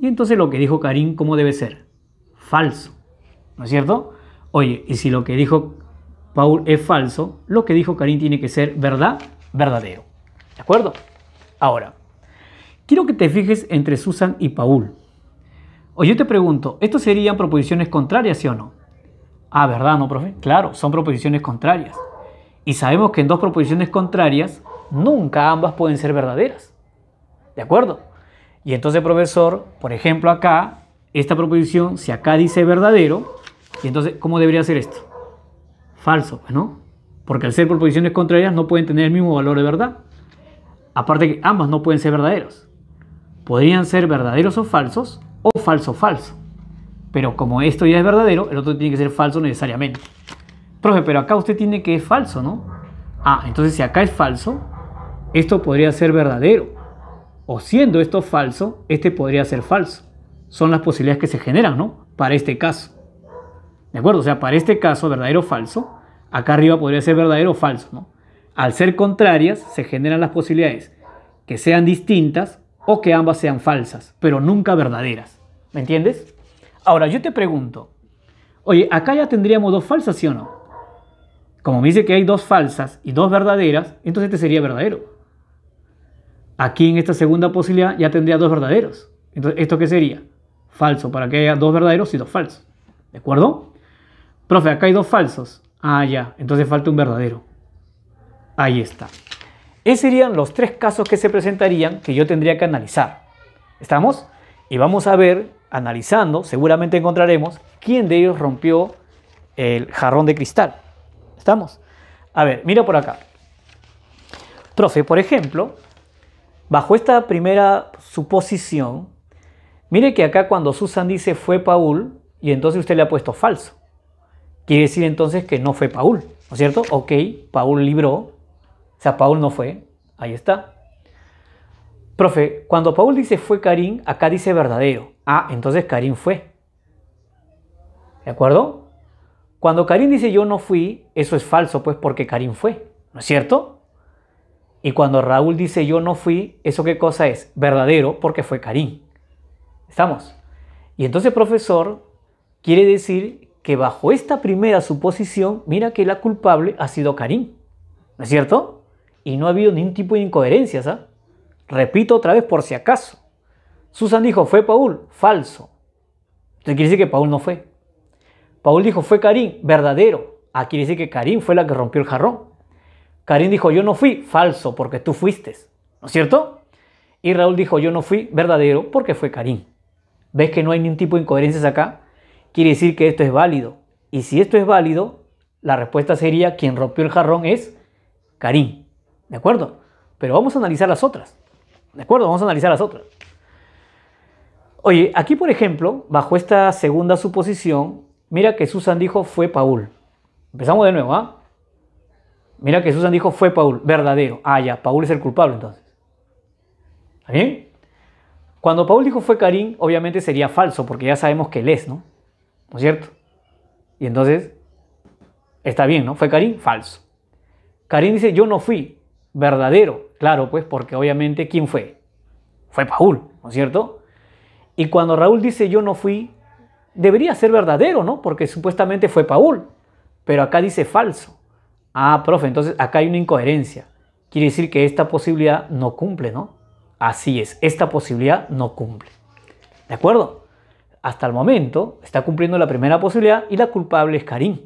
y entonces lo que dijo Karim, ¿cómo debe ser? Falso, ¿no es cierto? Oye, y si lo que dijo Paul es falso, lo que dijo Karim tiene que ser verdad, verdadero. ¿De acuerdo? Ahora, quiero que te fijes entre Susan y Paul. O yo te pregunto, ¿estos serían proposiciones contrarias, sí o no? Ah, ¿verdad, no, profe? Claro, son proposiciones contrarias. Y sabemos que en dos proposiciones contrarias, nunca ambas pueden ser verdaderas. ¿De acuerdo? Y entonces, profesor, por ejemplo, acá, esta proposición, si acá dice verdadero, y entonces, ¿cómo debería ser esto? Falso, ¿no? Porque al ser proposiciones contrarias no pueden tener el mismo valor de verdad. Aparte que ambas no pueden ser verdaderos. Podrían ser verdaderos o falsos, o falso, falso. Pero como esto ya es verdadero, el otro tiene que ser falso necesariamente. Profe, pero acá usted tiene que es falso, ¿no? Ah, entonces si acá es falso, esto podría ser verdadero. O siendo esto falso, este podría ser falso. Son las posibilidades que se generan, ¿no? Para este caso. ¿De acuerdo? O sea, para este caso, verdadero o falso, acá arriba podría ser verdadero o falso, ¿no? Al ser contrarias, se generan las posibilidades que sean distintas o que ambas sean falsas, pero nunca verdaderas. ¿Me entiendes? Ahora, yo te pregunto, oye, acá ya tendríamos dos falsas, ¿sí o no? Como me dice que hay dos falsas y dos verdaderas, entonces este sería verdadero. Aquí en esta segunda posibilidad ya tendría dos verdaderos. Entonces, ¿esto qué sería? Falso, para que haya dos verdaderos y dos falsos. ¿De acuerdo? Profe, acá hay dos falsos. Ah, ya, entonces falta un verdadero. Ahí está. Esos serían los tres casos que se presentarían que yo tendría que analizar. ¿Estamos? Y vamos a ver, analizando, seguramente encontraremos quién de ellos rompió el jarrón de cristal. ¿Estamos? A ver, mira por acá. Profe, por ejemplo, bajo esta primera suposición, mire que acá cuando Susan dice fue Paul, y entonces usted le ha puesto falso. Quiere decir entonces que no fue Paul, ¿no es cierto? Ok, Paul libró, o sea, Paul no fue, ahí está. Profe, cuando Paul dice fue Karim, acá dice verdadero. Ah, entonces Karim fue. ¿De acuerdo? Cuando Karim dice yo no fui, eso es falso, pues porque Karim fue, ¿no es cierto? Y cuando Raúl dice yo no fui, ¿eso qué cosa es? Verdadero, porque fue Karim. ¿Estamos? Y entonces, profesor, quiere decir que bajo esta primera suposición, mira que la culpable ha sido Karim, ¿no es cierto? Y no ha habido ningún tipo de incoherencias, ¿ah? Repito otra vez por si acaso. Susan dijo, fue Paul, falso. Entonces quiere decir que Paul no fue. Paul dijo, fue Karim, verdadero. Ah, quiere decir que Karim fue la que rompió el jarrón. Karim dijo, yo no fui, falso, porque tú fuiste, ¿no es cierto? Y Raúl dijo, yo no fui, verdadero, porque fue Karim. ¿Ves que no hay ningún tipo de incoherencias acá? Quiere decir que esto es válido. Y si esto es válido, la respuesta sería, quien rompió el jarrón es Karim. ¿De acuerdo? Pero vamos a analizar las otras. ¿De acuerdo? Vamos a analizar las otras. Oye, aquí por ejemplo, bajo esta segunda suposición, mira que Susan dijo fue Paul. Empezamos de nuevo, ¿ah? Mira que Susan dijo fue Paul, verdadero. Ah, ya, Paul es el culpable entonces. ¿Está bien? Cuando Paul dijo fue Karim, obviamente sería falso, porque ya sabemos que él es, ¿no? ¿No es cierto? Y entonces, está bien, ¿no? Fue Karim, falso. Karim dice yo no fui, verdadero. Claro, pues, porque obviamente, ¿quién fue? Fue Paul, ¿no es cierto? Y cuando Raúl dice yo no fui, debería ser verdadero, ¿no? Porque supuestamente fue Paul, pero acá dice falso. Ah, profe, entonces acá hay una incoherencia. Quiere decir que esta posibilidad no cumple, ¿no? Así es, esta posibilidad no cumple. ¿De acuerdo? Hasta el momento está cumpliendo la primera posibilidad y la culpable es Karim.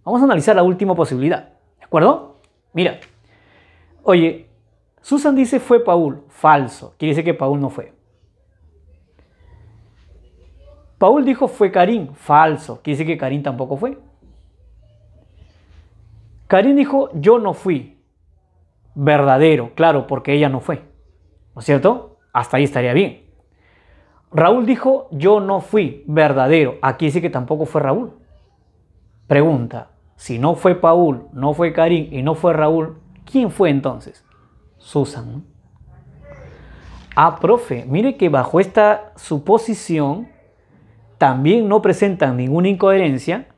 Vamos a analizar la última posibilidad. ¿De acuerdo? Mira. Oye, Susan dice fue Paul. Falso. Quiere decir que Paul no fue. Paul dijo fue Karim. Falso. Quiere decir que Karim tampoco fue. Karim dijo yo no fui. Verdadero. Claro, porque ella no fue. ¿No es cierto? Hasta ahí estaría bien. Raúl dijo yo no fui. Verdadero. Aquí dice que tampoco fue Raúl. Pregunta. Si no fue Paul, no fue Karim y no fue Raúl, ¿quién fue entonces? Susan, ¿no? Ah, profe, mire que bajo esta suposición también no presentan ninguna incoherencia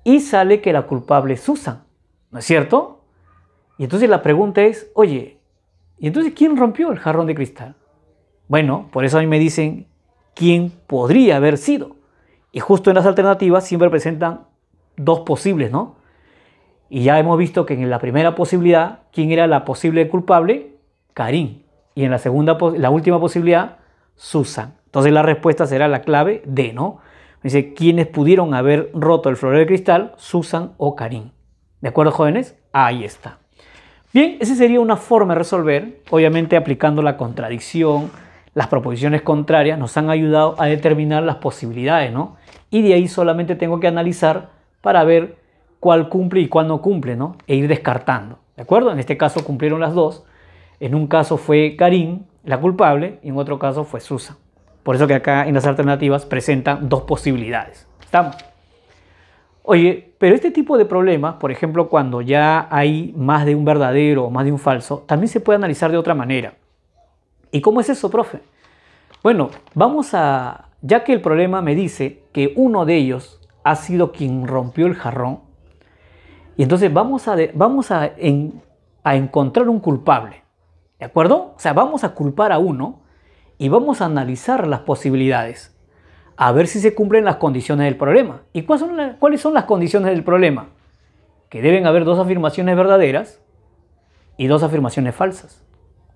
y sale que la culpable es Susan, ¿no es cierto? Y entonces la pregunta es, oye, ¿y entonces quién rompió el jarrón de cristal? Bueno, por eso a mí me dicen quién podría haber sido. Y justo en las alternativas siempre presentan dos posibles, ¿no? Y ya hemos visto que en la primera posibilidad, ¿quién era la posible culpable? Karim. Y en la segunda, la última posibilidad, Susan. Entonces la respuesta será la clave D, ¿no? Dice, ¿quiénes pudieron haber roto el florero de cristal? Susan o Karim. ¿De acuerdo, jóvenes? Ahí está. Bien, esa sería una forma de resolver, obviamente aplicando la contradicción, las proposiciones contrarias nos han ayudado a determinar las posibilidades, ¿no? Y de ahí solamente tengo que analizar para ver cuál cumple y cuál no cumple, ¿no? E ir descartando, ¿de acuerdo? En este caso cumplieron las dos. En un caso fue Karim la culpable y en otro caso fue Susan. Por eso que acá en las alternativas presentan dos posibilidades. ¿Estamos? Oye, pero este tipo de problemas, por ejemplo, cuando ya hay más de un verdadero o más de un falso, también se puede analizar de otra manera. ¿Y cómo es eso, profe? Bueno, ya que el problema me dice que uno de ellos ha sido quien rompió el jarrón, y entonces vamos a encontrar un culpable, ¿de acuerdo? O sea, vamos a culpar a uno y vamos a analizar las posibilidades, a ver si se cumplen las condiciones del problema. ¿Y cuáles son las condiciones del problema? Que deben haber dos afirmaciones verdaderas y dos afirmaciones falsas,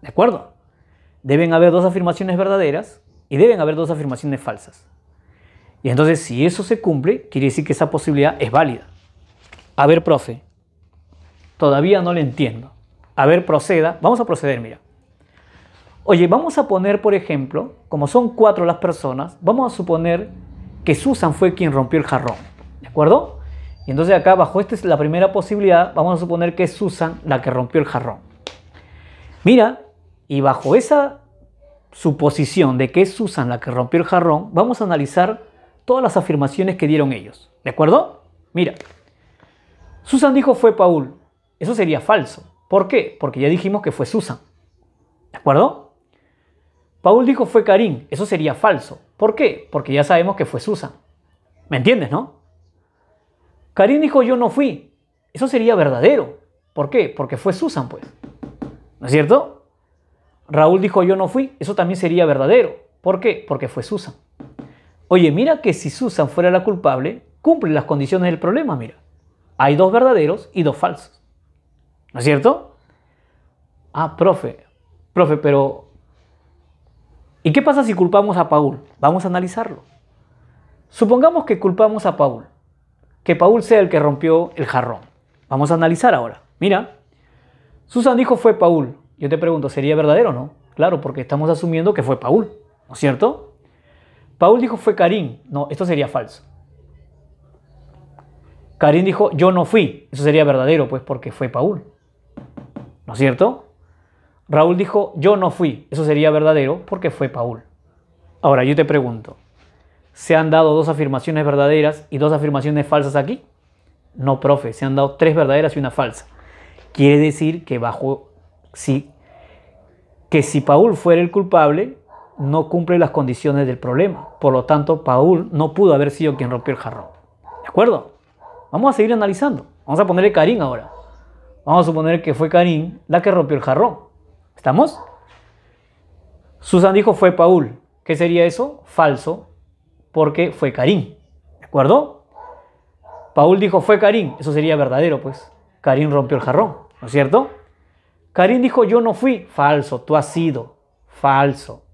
¿de acuerdo? Deben haber dos afirmaciones verdaderas y deben haber dos afirmaciones falsas. Y entonces, si eso se cumple, quiere decir que esa posibilidad es válida. A ver, profe, todavía no le entiendo. A ver, proceda. Vamos a proceder, mira. Oye, vamos a poner, por ejemplo, como son 4 las personas, vamos a suponer que Susan fue quien rompió el jarrón, ¿de acuerdo? Y entonces acá, bajo esta es la primera posibilidad, vamos a suponer que es Susan la que rompió el jarrón. Mira, y bajo esa suposición de que es Susan la que rompió el jarrón, vamos a analizar todas las afirmaciones que dieron ellos, ¿de acuerdo? Mira, Susan dijo fue Paul, eso sería falso. ¿Por qué? Porque ya dijimos que fue Susan, ¿de acuerdo? Paul dijo fue Karim, eso sería falso. ¿Por qué? Porque ya sabemos que fue Susan. ¿Me entiendes, no? Karim dijo yo no fui, eso sería verdadero. ¿Por qué? Porque fue Susan, pues. ¿No es cierto? Raúl dijo yo no fui, eso también sería verdadero. ¿Por qué? Porque fue Susan. Oye, mira que si Susan fuera la culpable, cumple las condiciones del problema, mira. Hay dos verdaderos y dos falsos. ¿No es cierto? Ah, profe, pero ¿y qué pasa si culpamos a Paul? Vamos a analizarlo. Supongamos que culpamos a Paul, que Paul sea el que rompió el jarrón. Vamos a analizar ahora. Mira, Susan dijo fue Paul. Yo te pregunto, ¿sería verdadero o no? Claro, porque estamos asumiendo que fue Paul, ¿no es cierto? Paul dijo fue Karim. No, esto sería falso. Karim dijo yo no fui. Eso sería verdadero, pues, porque fue Paul, ¿no es cierto? Raúl dijo yo no fui. Eso sería verdadero porque fue Paul. Ahora yo te pregunto, ¿se han dado dos afirmaciones verdaderas y dos afirmaciones falsas aquí? No, profe, se han dado 3 verdaderas y una falsa. Quiere decir que si Paul fuera el culpable, no cumple las condiciones del problema. Por lo tanto, Paul no pudo haber sido quien rompió el jarrón. ¿De acuerdo? Vamos a seguir analizando. Vamos a ponerle Karim ahora. Vamos a suponer que fue Karim la que rompió el jarrón. ¿Estamos? Susan dijo fue Paul. ¿Qué sería eso? Falso, porque fue Karim. ¿De acuerdo? Paul dijo fue Karim. Eso sería verdadero, pues. Karim rompió el jarrón, ¿no es cierto? Karim dijo yo no fui. Falso, tú has sido. Falso.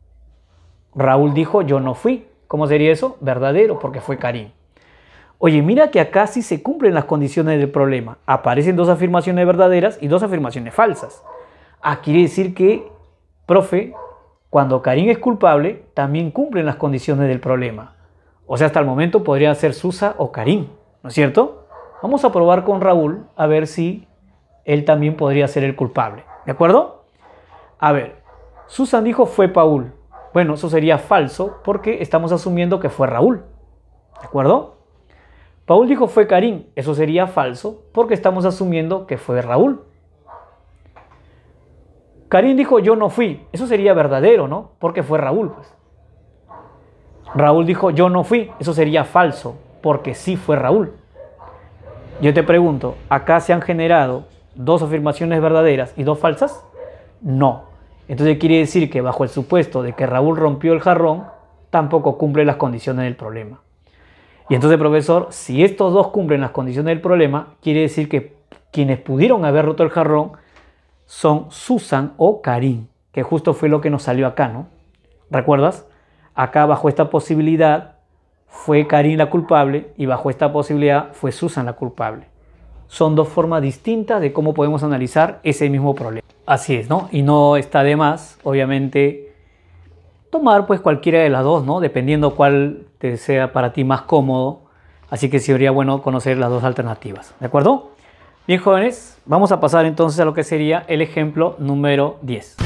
Raúl dijo yo no fui. ¿Cómo sería eso? Verdadero, porque fue Karim. Oye, mira que acá sí se cumplen las condiciones del problema. Aparecen dos afirmaciones verdaderas y dos afirmaciones falsas. Quiere decir que, profe, cuando Karim es culpable, también cumplen las condiciones del problema. O sea, hasta el momento podría ser Susan o Karim, ¿no es cierto? Vamos a probar con Raúl a ver si él también podría ser el culpable, ¿de acuerdo? A ver, Susan dijo fue Paul. Bueno, eso sería falso porque estamos asumiendo que fue Raúl, ¿de acuerdo? Paul dijo fue Karim. Eso sería falso porque estamos asumiendo que fue Raúl. Karim dijo yo no fui. Eso sería verdadero, ¿no? Porque fue Raúl, pues. Raúl dijo yo no fui. Eso sería falso porque sí fue Raúl. Yo te pregunto, ¿acá se han generado dos afirmaciones verdaderas y dos falsas? No. Entonces quiere decir que bajo el supuesto de que Raúl rompió el jarrón, tampoco cumple las condiciones del problema. Y entonces, profesor, si estos dos cumplen las condiciones del problema, quiere decir que quienes pudieron haber roto el jarrón son Susan o Karin, que justo fue lo que nos salió acá, ¿no? ¿Recuerdas? Acá bajo esta posibilidad fue Karin la culpable y bajo esta posibilidad fue Susan la culpable. Son dos formas distintas de cómo podemos analizar ese mismo problema. Así es, ¿no? Y no está de más, obviamente, tomar pues cualquiera de las dos, ¿no? Dependiendo cuál te sea para ti más cómodo. Así que sería bueno conocer las dos alternativas, ¿de acuerdo? Bien, jóvenes, vamos a pasar entonces a lo que sería el ejemplo número 10.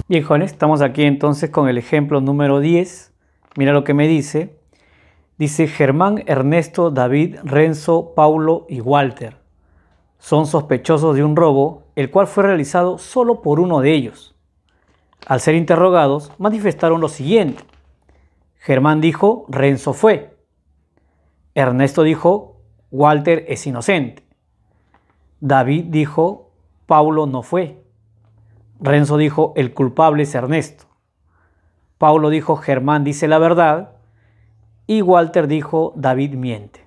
Bien, jóvenes, estamos aquí entonces con el ejemplo número 10. Mira lo que me dice. Dice: Germán, Ernesto, David, Renzo, Paulo y Walter son sospechosos de un robo, el cual fue realizado solo por uno de ellos. Al ser interrogados, manifestaron lo siguiente. Germán dijo: Renzo fue. Ernesto dijo: Walter es inocente. David dijo: Paulo no fue. Renzo dijo: el culpable es Ernesto. Paulo dijo: Germán dice la verdad. Y Walter dijo: David miente.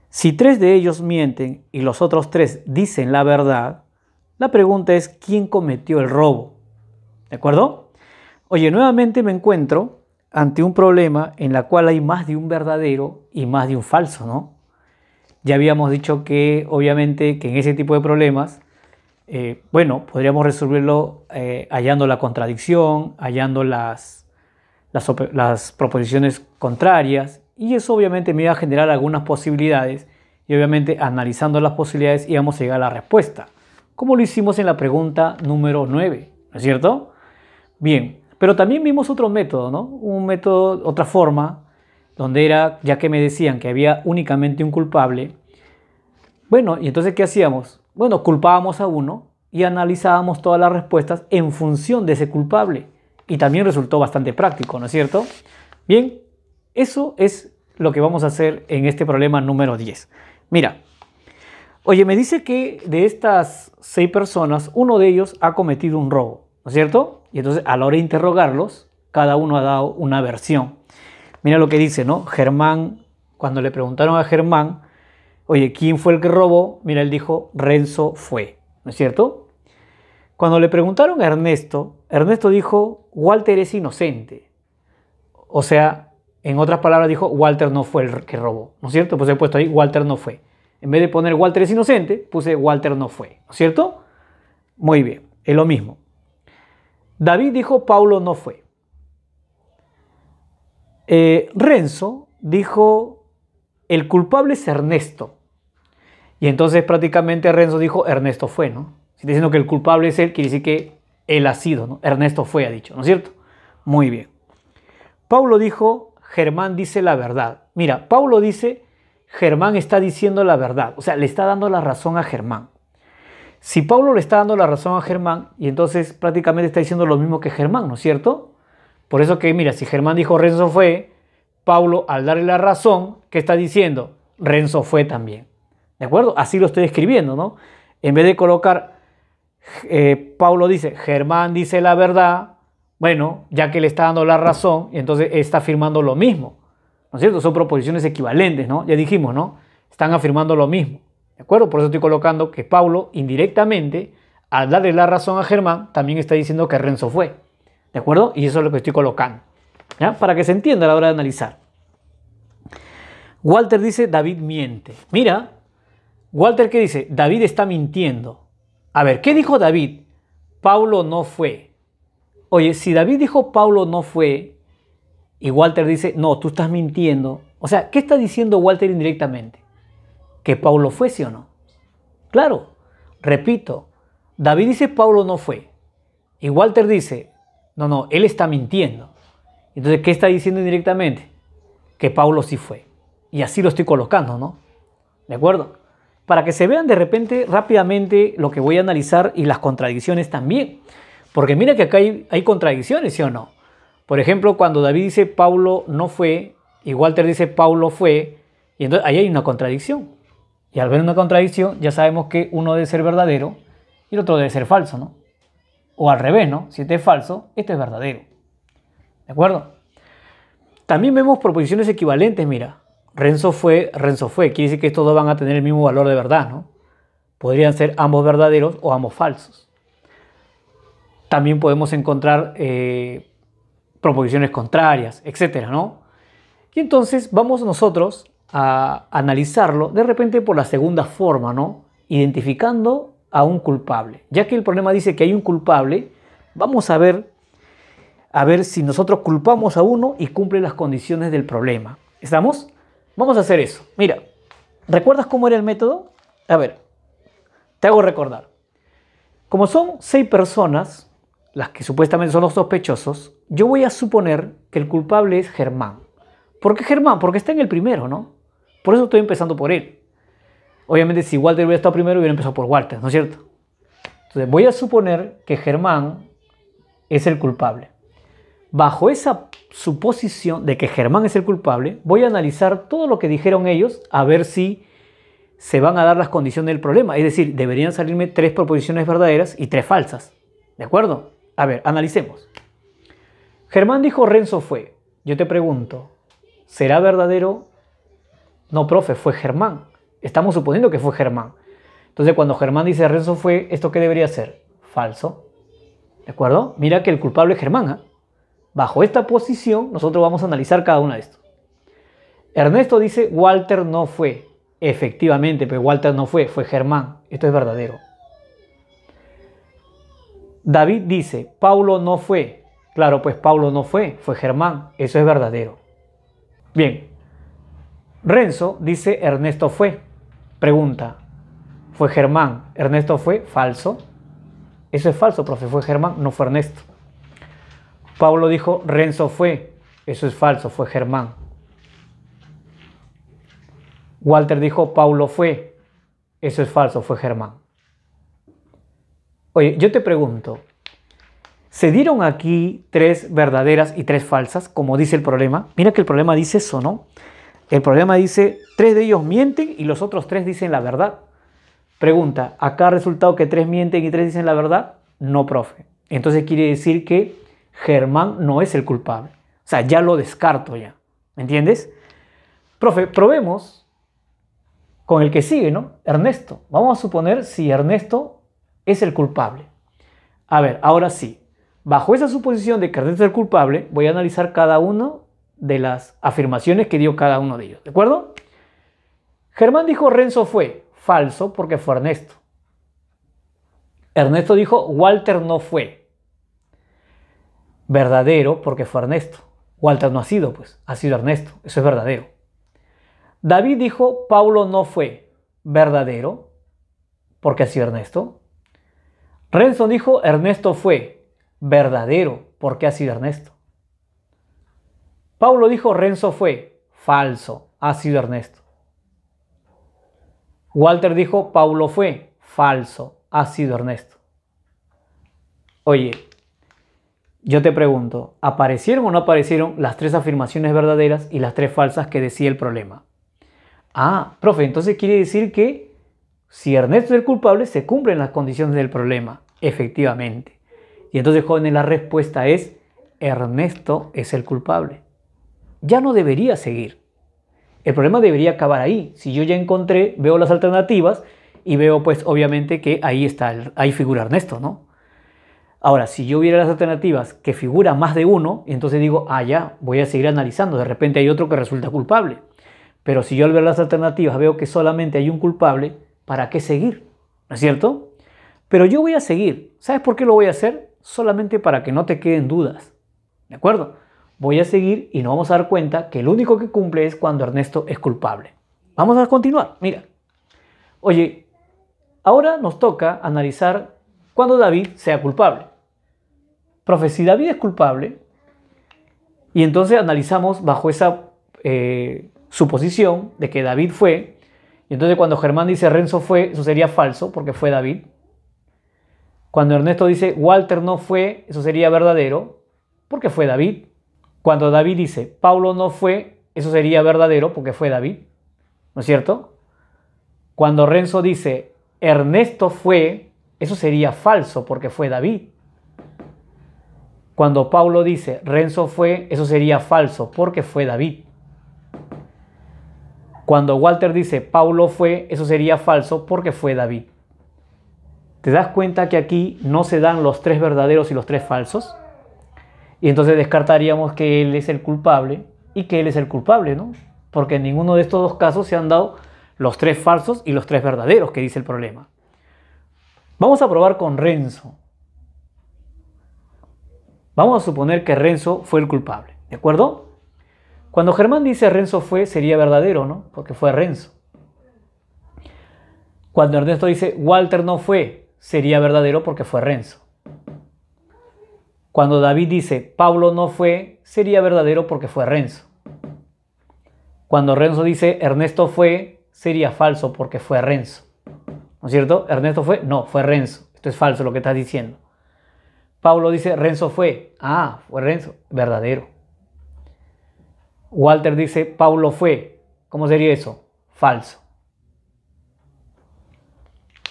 Si tres de ellos mienten y los otros tres dicen la verdad, la pregunta es: ¿quién cometió el robo? ¿De acuerdo? Oye, nuevamente me encuentro ante un problema en el cual hay más de un verdadero y más de un falso, ¿no? Ya habíamos dicho que obviamente que en ese tipo de problemas, bueno, podríamos resolverlo hallando la contradicción, hallando las proposiciones contrarias, y eso obviamente me iba a generar algunas posibilidades, y obviamente analizando las posibilidades íbamos a llegar a la respuesta, como lo hicimos en la pregunta número 9, ¿no es cierto? Bien, pero también vimos otro método, ¿no? Un método, otra forma, donde era, ya que me decían que había únicamente un culpable, bueno, y entonces ¿qué hacíamos? Bueno, culpábamos a uno y analizábamos todas las respuestas en función de ese culpable. Y también resultó bastante práctico, ¿no es cierto? Bien, eso es lo que vamos a hacer en este problema número 10. Mira, oye, me dice que de estas 6 personas, uno de ellos ha cometido un robo, ¿no es cierto? Y entonces a la hora de interrogarlos, cada uno ha dado una versión. Mira lo que dice, ¿no? Germán, cuando le preguntaron a Germán, oye, ¿quién fue el que robó? Mira, él dijo: Renzo fue, ¿no es cierto? Cuando le preguntaron a Ernesto, Ernesto dijo: Walter es inocente. O sea, en otras palabras dijo: Walter no fue el que robó, ¿no es cierto? Pues he puesto ahí: Walter no fue. En vez de poner Walter es inocente, puse Walter no fue, ¿no es cierto? Muy bien, es lo mismo. David dijo: Paulo no fue. Renzo dijo: el culpable es Ernesto. Y entonces prácticamente Renzo dijo: Ernesto fue, ¿no? Si está diciendo que el culpable es él, quiere decir que él ha sido, ¿no? Ernesto fue, ha dicho, ¿no es cierto? Muy bien. Paulo dijo: Germán dice la verdad. Mira, Paulo dice: Germán está diciendo la verdad. O sea, le está dando la razón a Germán. Si Paulo le está dando la razón a Germán, y entonces prácticamente está diciendo lo mismo que Germán, ¿no es cierto? Por eso que, mira, si Germán dijo Renzo fue, Paulo, al darle la razón, ¿qué está diciendo? Renzo fue también. ¿De acuerdo? Así lo estoy escribiendo, ¿no? En vez de colocar, Paulo dice, Germán dice la verdad, bueno, ya que le está dando la razón, y entonces está afirmando lo mismo, ¿no es cierto? Son proposiciones equivalentes, ¿no? Ya dijimos, ¿no? Están afirmando lo mismo, ¿de acuerdo? Por eso estoy colocando que Paulo, indirectamente, al darle la razón a Germán, también está diciendo que Renzo fue, ¿de acuerdo? Y eso es lo que estoy colocando, ¿ya? Para que se entienda a la hora de analizar. Walter dice, David miente. Mira, Walter, ¿qué dice? David está mintiendo. A ver, ¿qué dijo David? Paulo no fue. Oye, si David dijo Paulo no fue y Walter dice, no, tú estás mintiendo. O sea, ¿qué está diciendo Walter indirectamente? ¿Que Paulo fue, sí o no? Claro, repito, David dice Paulo no fue y Walter dice, no, él está mintiendo. Entonces, ¿qué está diciendo indirectamente? Que Paulo sí fue. Y así lo estoy colocando, ¿no? ¿De acuerdo? Para que se vean de repente rápidamente lo que voy a analizar y las contradicciones también. Porque mira que acá hay contradicciones, ¿sí o no? Por ejemplo, cuando David dice Pablo no fue y Walter dice Pablo fue, y entonces ahí hay una contradicción. Y al ver una contradicción ya sabemos que uno debe ser verdadero y el otro debe ser falso, ¿no? O al revés, ¿no? Si este es falso, este es verdadero. ¿De acuerdo? También vemos proposiciones equivalentes, mira. Renzo fue, quiere decir que estos dos van a tener el mismo valor de verdad, ¿no? Podrían ser ambos verdaderos o ambos falsos. También podemos encontrar proposiciones contrarias, etcétera, ¿no? Y entonces vamos nosotros a analizarlo de repente por la segunda forma, ¿no? Identificando a un culpable. Ya que el problema dice que hay un culpable, vamos a ver si nosotros culpamos a uno y cumple las condiciones del problema. ¿Estamos? Vamos a hacer eso. Mira, ¿recuerdas cómo era el método? A ver, te hago recordar. Como son 6 personas, las que supuestamente son los sospechosos, yo voy a suponer que el culpable es Germán. ¿Por qué Germán? Porque está en el primero, ¿no? Por eso estoy empezando por él. Obviamente si Walter hubiera estado primero, hubiera empezado por Walter, ¿no es cierto? Entonces voy a suponer que Germán es el culpable. Bajo esa suposición de que Germán es el culpable, voy a analizar todo lo que dijeron ellos a ver si se van a dar las condiciones del problema. Es decir, deberían salirme 3 proposiciones verdaderas y 3 falsas. ¿De acuerdo? A ver, analicemos. Germán dijo Renzo fue. Yo te pregunto, ¿será verdadero? No, profe, fue Germán. Estamos suponiendo que fue Germán. Entonces, cuando Germán dice Renzo fue, ¿esto qué debería ser? Falso. ¿De acuerdo? Mira que el culpable es Germán, ¿eh? Bajo esta posición, nosotros vamos a analizar cada una de estos. Ernesto dice Walter no fue. Efectivamente, pero Walter no fue, fue Germán. Esto es verdadero. David dice Paulo no fue. Claro, pues Paulo no fue, fue Germán. Eso es verdadero. Bien. Renzo dice Ernesto fue. Pregunta, ¿fue Germán? ¿Ernesto fue? Falso. Eso es falso, profe, fue Germán, no fue Ernesto. Pablo dijo Renzo fue. Eso es falso, fue Germán. Walter dijo Paulo fue. Eso es falso, fue Germán. Oye, yo te pregunto, ¿se dieron aquí 3 verdaderas y 3 falsas, como dice el problema? Mira que el problema dice eso, ¿no? El problema dice 3 de ellos mienten y los otros 3 dicen la verdad. Pregunta, ¿acá ha resultado que 3 mienten y 3 dicen la verdad? No, profe. Entonces quiere decir que Germán no es el culpable. O sea, ya lo descarto ya. ¿Me entiendes? Profe, probemos con el que sigue, ¿no? Ernesto. Vamos a suponer si Ernesto es el culpable. A ver, ahora sí. Bajo esa suposición de que Ernesto es el culpable, voy a analizar cada una de las afirmaciones que dio cada uno de ellos. ¿De acuerdo? Germán dijo Renzo fue. Falso, porque fue Ernesto. Ernesto dijo Walter no fue. Verdadero, porque fue Ernesto. Walter no ha sido, pues, ha sido Ernesto. Eso es verdadero. David dijo Paulo no fue. Verdadero, porque ha sido Ernesto. Renzo dijo Ernesto fue. Verdadero, porque ha sido Ernesto. Paulo dijo Renzo fue. Falso, ha sido Ernesto. Walter dijo Paulo fue. Falso, ha sido Ernesto. Oye, yo te pregunto, ¿aparecieron o no aparecieron las 3 afirmaciones verdaderas y las 3 falsas que decía el problema? Ah, profe, entonces quiere decir que si Ernesto es el culpable, se cumplen las condiciones del problema. Efectivamente. Y entonces, jóvenes, la respuesta es Ernesto es el culpable. Ya no debería seguir. El problema debería acabar ahí. Si yo ya encontré, veo las alternativas y veo, pues, obviamente que ahí está, ahí figura Ernesto, ¿no? Ahora, si yo viera las alternativas que figura más de uno, entonces digo, ah, ya, voy a seguir analizando. De repente hay otro que resulta culpable. Pero si yo al ver las alternativas veo que solamente hay un culpable, ¿para qué seguir? ¿No es cierto? Pero yo voy a seguir. ¿Sabes por qué lo voy a hacer? Solamente para que no te queden dudas. ¿De acuerdo? Voy a seguir y nos vamos a dar cuenta que el único que cumple es cuando Ernesto es culpable. Vamos a continuar. Mira. Oye, ahora nos toca analizar cuando David sea culpable. Profe, si David es culpable, y entonces analizamos bajo esa suposición de que David fue, y entonces cuando Germán dice Renzo fue, eso sería falso porque fue David. Cuando Ernesto dice Walter no fue, eso sería verdadero porque fue David. Cuando David dice Paulo no fue, eso sería verdadero porque fue David, ¿no es cierto? Cuando Renzo dice Ernesto fue, eso sería falso porque fue David. Cuando Paulo dice Renzo fue, eso sería falso porque fue David. Cuando Walter dice Paulo fue, eso sería falso porque fue David. ¿Te das cuenta que aquí no se dan los tres verdaderos y los tres falsos? Y entonces descartaríamos que él es el culpable y que él es el culpable, ¿no? Porque en ninguno de estos dos casos se han dado los tres falsos y los tres verdaderos que dice el problema. Vamos a probar con Renzo. Vamos a suponer que Renzo fue el culpable, ¿de acuerdo? Cuando Germán dice Renzo fue, sería verdadero, ¿no? Porque fue Renzo. Cuando Ernesto dice Walter no fue, sería verdadero porque fue Renzo. Cuando David dice Paulo no fue, sería verdadero porque fue Renzo. Cuando Renzo dice Ernesto fue, sería falso porque fue Renzo. ¿No es cierto? ¿Ernesto fue? No, fue Renzo. Esto es falso lo que estás diciendo. Paulo dice Renzo fue. Ah, fue Renzo. Verdadero. Walter dice Paulo fue. ¿Cómo sería eso? Falso.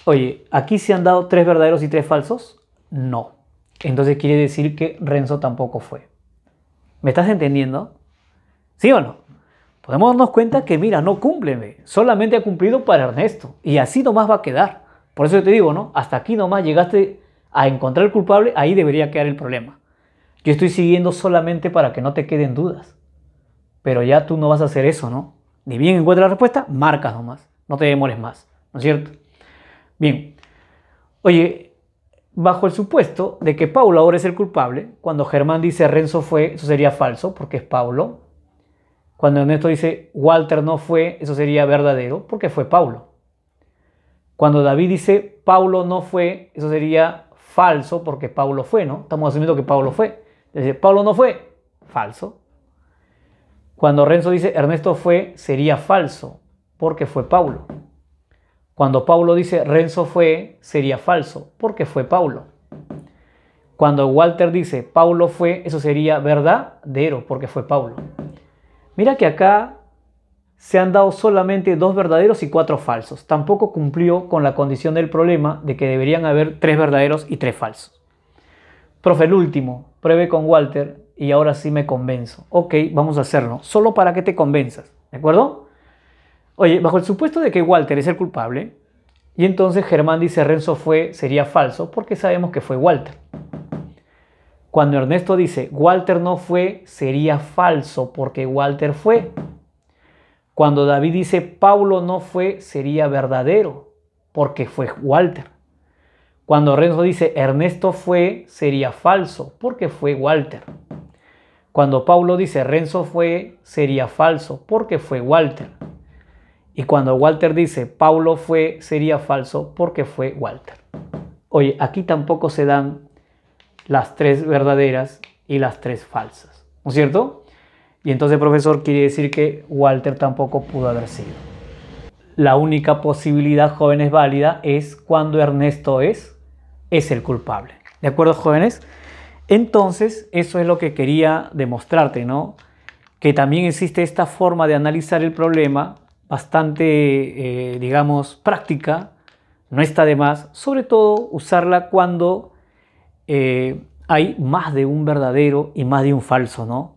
Oye, ¿aquí se han dado tres verdaderos y tres falsos? No. Entonces quiere decir que Renzo tampoco fue. ¿Me estás entendiendo? ¿Sí o no? Podemos darnos cuenta que, mira, no cumple, solamente ha cumplido para Ernesto. Y así nomás va a quedar. Por eso yo te digo, ¿no? Hasta aquí nomás llegaste a encontrar el culpable, ahí debería quedar el problema. Yo estoy siguiendo solamente para que no te queden dudas. Pero ya tú no vas a hacer eso, ¿no? Ni bien encuentras la respuesta, marcas nomás. No te demores más, ¿no es cierto? Bien. Oye, bajo el supuesto de que Paulo ahora es el culpable, cuando Germán dice Renzo fue, eso sería falso porque es Paulo. Cuando Ernesto dice Walter no fue, eso sería verdadero porque fue Paulo. Cuando David dice Paulo no fue, eso sería falso porque Paulo fue, ¿no? Estamos asumiendo que Paulo fue. Dice Paulo no fue, falso. Cuando Renzo dice Ernesto fue, sería falso porque fue Paulo. Cuando Paulo dice Renzo fue, sería falso porque fue Paulo. Cuando Walter dice Paulo fue, eso sería verdadero porque fue Paulo. Mira que acá se han dado solamente dos verdaderos y cuatro falsos. Tampoco cumplió con la condición del problema de que deberían haber tres verdaderos y tres falsos. Profe, el último, pruebe con Walter y ahora sí me convenzo. Ok, vamos a hacerlo, solo para que te convenzas, ¿de acuerdo? Oye, bajo el supuesto de que Walter es el culpable, y entonces Germán dice Renzo fue, sería falso porque sabemos que fue Walter. Cuando Ernesto dice Walter no fue, sería falso porque Walter fue. Cuando David dice Paulo no fue, sería verdadero porque fue Walter. Cuando Renzo dice Ernesto fue, sería falso porque fue Walter. Cuando Paulo dice Renzo fue, sería falso porque fue Walter. Y cuando Walter dice Paulo fue, sería falso porque fue Walter. Oye, aquí tampoco se dan las tres verdaderas y las tres falsas, ¿no es cierto? Y entonces, profesor, quiere decir que Walter tampoco pudo haber sido. La única posibilidad, jóvenes, válida es cuando Ernesto es el culpable. ¿De acuerdo, jóvenes? Entonces, eso es lo que quería demostrarte, ¿no? Que también existe esta forma de analizar el problema bastante, digamos, práctica. No está de más, sobre todo usarla cuando hay más de un verdadero y más de un falso, ¿no?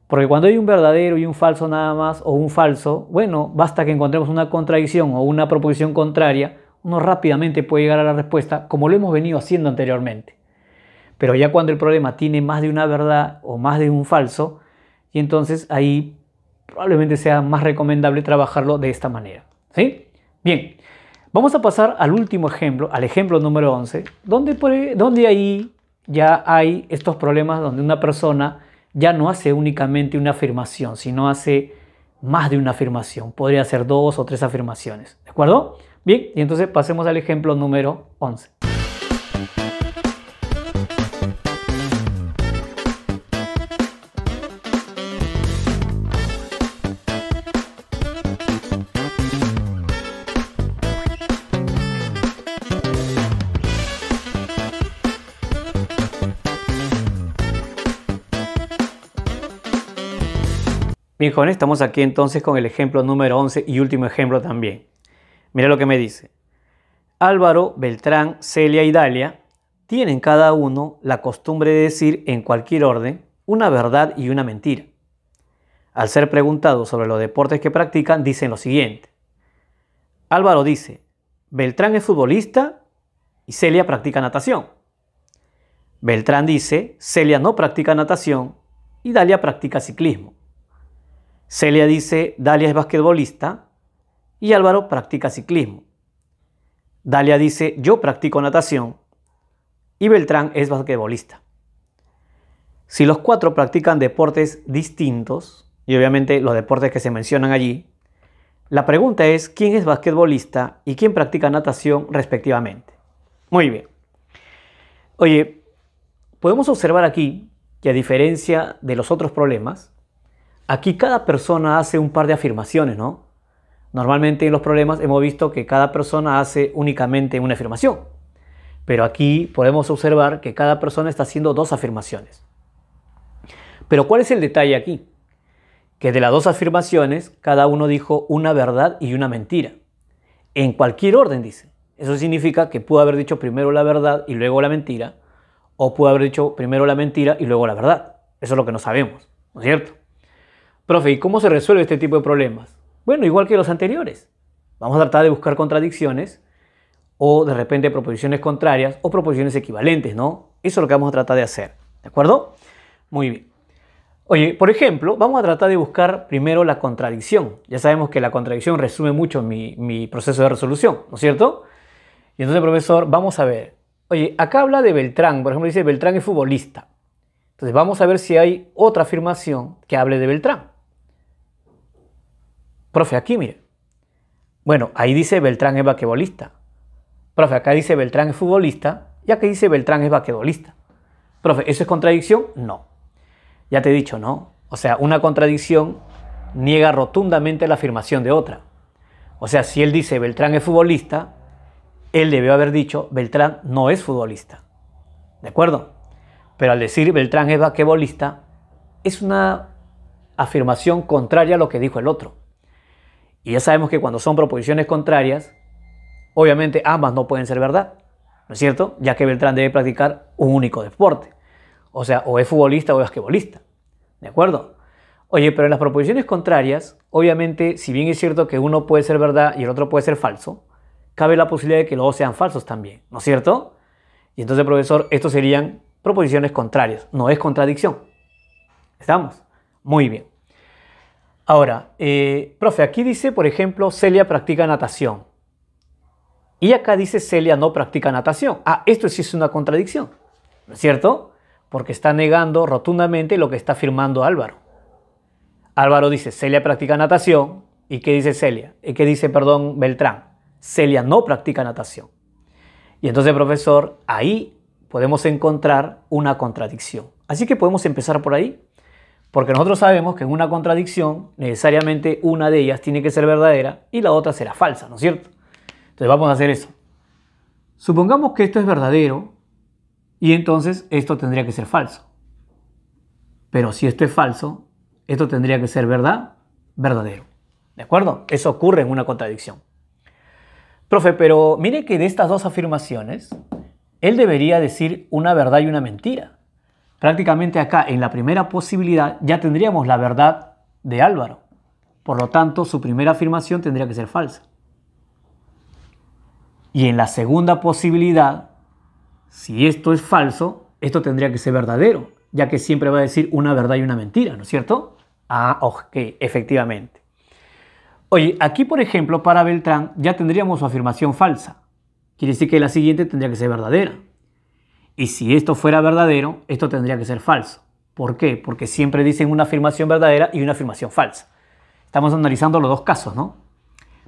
Porque cuando hay un verdadero y un falso nada más, o un falso, bueno, basta que encontremos una contradicción o una proposición contraria, uno rápidamente puede llegar a la respuesta, como lo hemos venido haciendo anteriormente. Pero ya cuando el problema tiene más de una verdad o más de un falso, y entonces ahí probablemente sea más recomendable trabajarlo de esta manera, ¿sí? Bien, vamos a pasar al último ejemplo, al ejemplo número 11, donde ahí ya hay estos problemas donde una persona ya no hace únicamente una afirmación, sino hace más de una afirmación. Podría hacer 2 o 3 afirmaciones, ¿de acuerdo? Bien, y entonces pasemos al ejemplo número 11. Bien, jóvenes, estamos aquí entonces con el ejemplo número 11 y último ejemplo también. Mira lo que me dice. Álvaro, Beltrán, Celia y Dalia tienen cada uno la costumbre de decir en cualquier orden una verdad y una mentira. Al ser preguntados sobre los deportes que practican, dicen lo siguiente. Álvaro dice, Beltrán es futbolista y Celia practica natación. Beltrán dice, Celia no practica natación y Dalia practica ciclismo. Celia dice, Dalia es basquetbolista y Álvaro practica ciclismo. Dalia dice, yo practico natación y Beltrán es basquetbolista. Si los cuatro practican deportes distintos, y obviamente los deportes que se mencionan allí, la pregunta es quién es basquetbolista y quién practica natación respectivamente. Muy bien. Oye, podemos observar aquí que a diferencia de los otros problemas, aquí cada persona hace un par de afirmaciones, ¿no? Normalmente en los problemas hemos visto que cada persona hace únicamente una afirmación, pero aquí podemos observar que cada persona está haciendo dos afirmaciones. Pero ¿cuál es el detalle aquí? Que de las dos afirmaciones, cada uno dijo una verdad y una mentira. En cualquier orden, dice. Eso significa que pudo haber dicho primero la verdad y luego la mentira, o pudo haber dicho primero la mentira y luego la verdad. Eso es lo que no sabemos, ¿no es cierto? Profe, ¿y cómo se resuelve este tipo de problemas? Bueno, igual que los anteriores. Vamos a tratar de buscar contradicciones o de repente proposiciones contrarias o proposiciones equivalentes, ¿no? Eso es lo que vamos a tratar de hacer, ¿de acuerdo? Muy bien. Oye, por ejemplo, vamos a tratar de buscar primero la contradicción. Ya sabemos que la contradicción resume mucho mi proceso de resolución, ¿no es cierto? Y entonces, profesor, vamos a ver. Oye, acá habla de Beltrán, por ejemplo, dice Beltrán es futbolista. Entonces vamos a ver si hay otra afirmación que hable de Beltrán. Profe, aquí mire. Bueno, ahí dice Beltrán es basquetbolista. Profe, acá dice Beltrán es futbolista y acá dice Beltrán es basquetbolista. Profe, ¿eso es contradicción? No. Ya te he dicho, ¿no? O sea, una contradicción niega rotundamente la afirmación de otra. O sea, si él dice Beltrán es futbolista, él debió haber dicho Beltrán no es futbolista. ¿De acuerdo? Pero al decir Beltrán es basquetbolista, es una afirmación contraria a lo que dijo el otro. Y ya sabemos que cuando son proposiciones contrarias, obviamente ambas no pueden ser verdad, ¿no es cierto? Ya que Beltrán debe practicar un único deporte. O sea, o es futbolista o es basquetbolista. ¿De acuerdo? Oye, pero en las proposiciones contrarias, obviamente, si bien es cierto que uno puede ser verdad y el otro puede ser falso, cabe la posibilidad de que los dos sean falsos también, ¿no es cierto? Y entonces, profesor, estos serían proposiciones contrarias, no es contradicción. ¿Estamos? Muy bien. Ahora, profe, aquí dice, por ejemplo, Celia practica natación. Y acá dice Celia no practica natación. Ah, esto sí es una contradicción, ¿no es cierto? Porque está negando rotundamente lo que está afirmando Álvaro. Álvaro dice, Celia practica natación. ¿Y qué dice Celia? ¿Qué dice, perdón, Beltrán? Celia no practica natación. Y entonces, profesor, ahí podemos encontrar una contradicción. Así que podemos empezar por ahí. Porque nosotros sabemos que en una contradicción, necesariamente una de ellas tiene que ser verdadera y la otra será falsa, ¿no es cierto? Entonces vamos a hacer eso. Supongamos que esto es verdadero y entonces esto tendría que ser falso. Pero si esto es falso, esto tendría que ser verdadero. ¿De acuerdo? Eso ocurre en una contradicción. Profe, pero mire que de estas dos afirmaciones, él debería decir una verdad y una mentira. Prácticamente acá, en la primera posibilidad, ya tendríamos la verdad de Álvaro. Por lo tanto, su primera afirmación tendría que ser falsa. Y en la segunda posibilidad, si esto es falso, esto tendría que ser verdadero, ya que siempre va a decir una verdad y una mentira, ¿no es cierto? Ah, ok, efectivamente. Oye, aquí, por ejemplo, para Beltrán ya tendríamos su afirmación falsa. Quiere decir que la siguiente tendría que ser verdadera. Y si esto fuera verdadero, esto tendría que ser falso. ¿Por qué? Porque siempre dicen una afirmación verdadera y una afirmación falsa. Estamos analizando los dos casos, ¿no?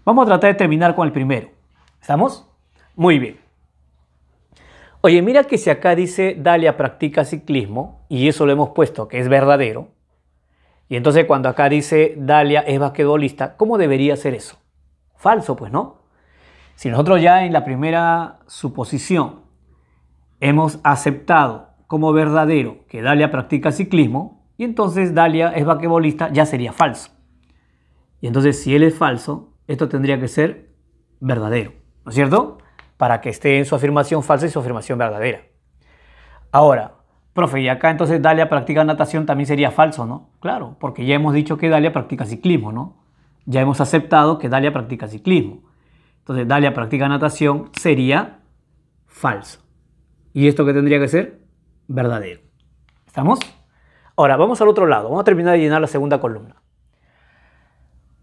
Vamos a tratar de terminar con el primero. ¿Estamos? Muy bien. Oye, mira que si acá dice Dalia practica ciclismo, y eso lo hemos puesto que es verdadero, y entonces cuando acá dice Dalia es basquetbolista, ¿cómo debería ser eso? Falso, pues, ¿no? Si nosotros ya en la primera suposición hemos aceptado como verdadero que Dalia practica ciclismo, Y entonces Dalia es basquetbolista, ya sería falso. Y entonces si él es falso, esto tendría que ser verdadero, ¿no es cierto? Para que esté en su afirmación falsa y su afirmación verdadera. Ahora, profe, y acá entonces Dalia practica natación también sería falso, ¿no? Claro, porque ya hemos dicho que Dalia practica ciclismo, ¿no? Ya hemos aceptado que Dalia practica ciclismo. Entonces Dalia practica natación sería falso. ¿Y esto qué tendría que ser? Verdadero. ¿Estamos? Ahora, vamos al otro lado. Vamos a terminar de llenar la segunda columna.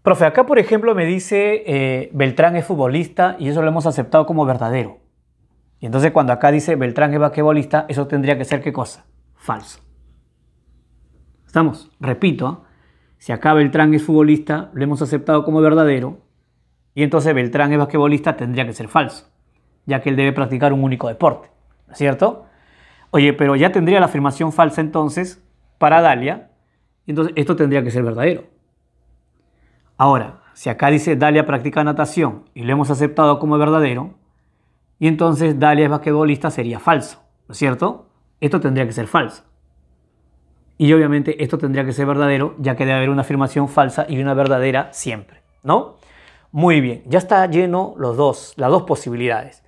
Profe, acá por ejemplo me dice Beltrán es futbolista y eso lo hemos aceptado como verdadero. Y entonces cuando acá dice Beltrán es basquetbolista, eso tendría que ser ¿qué cosa? Falso. ¿Estamos? Repito, si acá Beltrán es futbolista, lo hemos aceptado como verdadero y entonces Beltrán es basquetbolista tendría que ser falso, ya que él debe practicar un único deporte, ¿no es cierto? Oye, pero ya tendría la afirmación falsa entonces para Dalia, entonces esto tendría que ser verdadero. Ahora, si acá dice Dalia practica natación y lo hemos aceptado como verdadero, y entonces Dalia es basquetbolista sería falso, ¿no es cierto? Esto tendría que ser falso. Y obviamente esto tendría que ser verdadero, ya que debe haber una afirmación falsa y una verdadera siempre, ¿no? Muy bien, ya está lleno las dos posibilidades.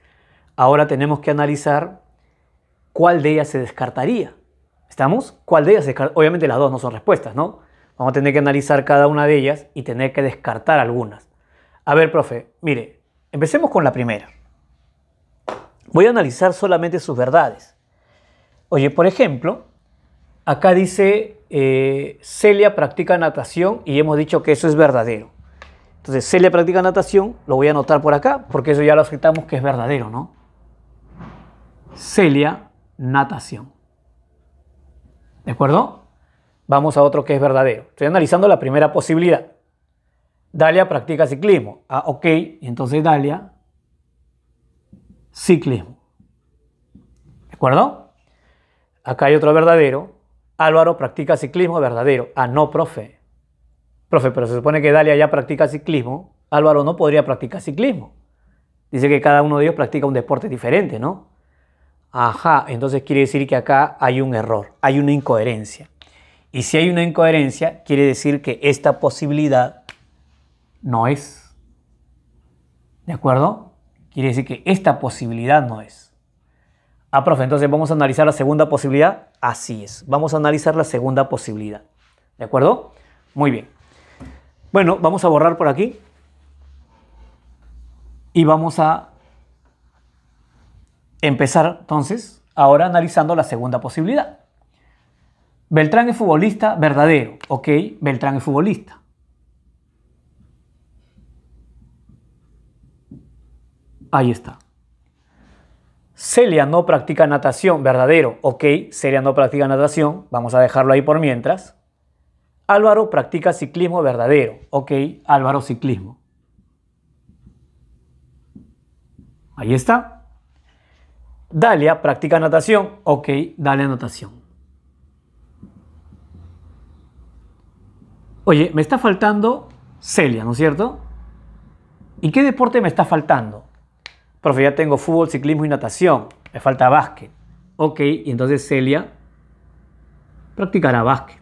Ahora tenemos que analizar cuál de ellas se descartaría. ¿Estamos? ¿Cuál de ellas se descarta? Obviamente las dos no son respuestas, ¿no? Vamos a tener que analizar cada una de ellas y tener que descartar algunas. A ver, profe, mire, empecemos con la primera. Voy a analizar solamente sus verdades. Oye, por ejemplo, acá dice Celia practica natación y hemos dicho que eso es verdadero. Entonces, Celia practica natación, lo voy a anotar por acá porque eso ya lo aceptamos que es verdadero, ¿no? Celia, natación. ¿De acuerdo? Vamos a otro que es verdadero. Estoy analizando la primera posibilidad. Dalia practica ciclismo. Ah, ok. Y entonces Dalia, ciclismo. ¿De acuerdo? Acá hay otro verdadero. Álvaro practica ciclismo, verdadero. Ah, no, profe. Profe, pero se supone que Dalia ya practica ciclismo. Álvaro no podría practicar ciclismo. Dice que cada uno de ellos practica un deporte diferente, ¿no? Ajá, entonces quiere decir que acá hay un error, hay una incoherencia. Y si hay una incoherencia, quiere decir que esta posibilidad no es. ¿De acuerdo? Quiere decir que esta posibilidad no es. Ah, profe, entonces vamos a analizar la segunda posibilidad. Así es, vamos a analizar la segunda posibilidad. ¿De acuerdo? Muy bien. Bueno, vamos a borrar por aquí. Y vamos a empezar entonces ahora analizando la segunda posibilidad. Beltrán es futbolista, verdadero. Ok, Beltrán es futbolista. Ahí está. Celia no practica natación, verdadero. Ok, Celia no practica natación. Vamos a dejarlo ahí por mientras. Álvaro practica ciclismo, verdadero. Ok, Álvaro ciclismo. Ahí está. Dalia practica natación. Ok, Dalia natación. Oye, me está faltando Celia, ¿no es cierto? ¿Y qué deporte me está faltando? Profe, ya tengo fútbol, ciclismo y natación. Me falta básquet. Ok, y entonces Celia practicará básquet.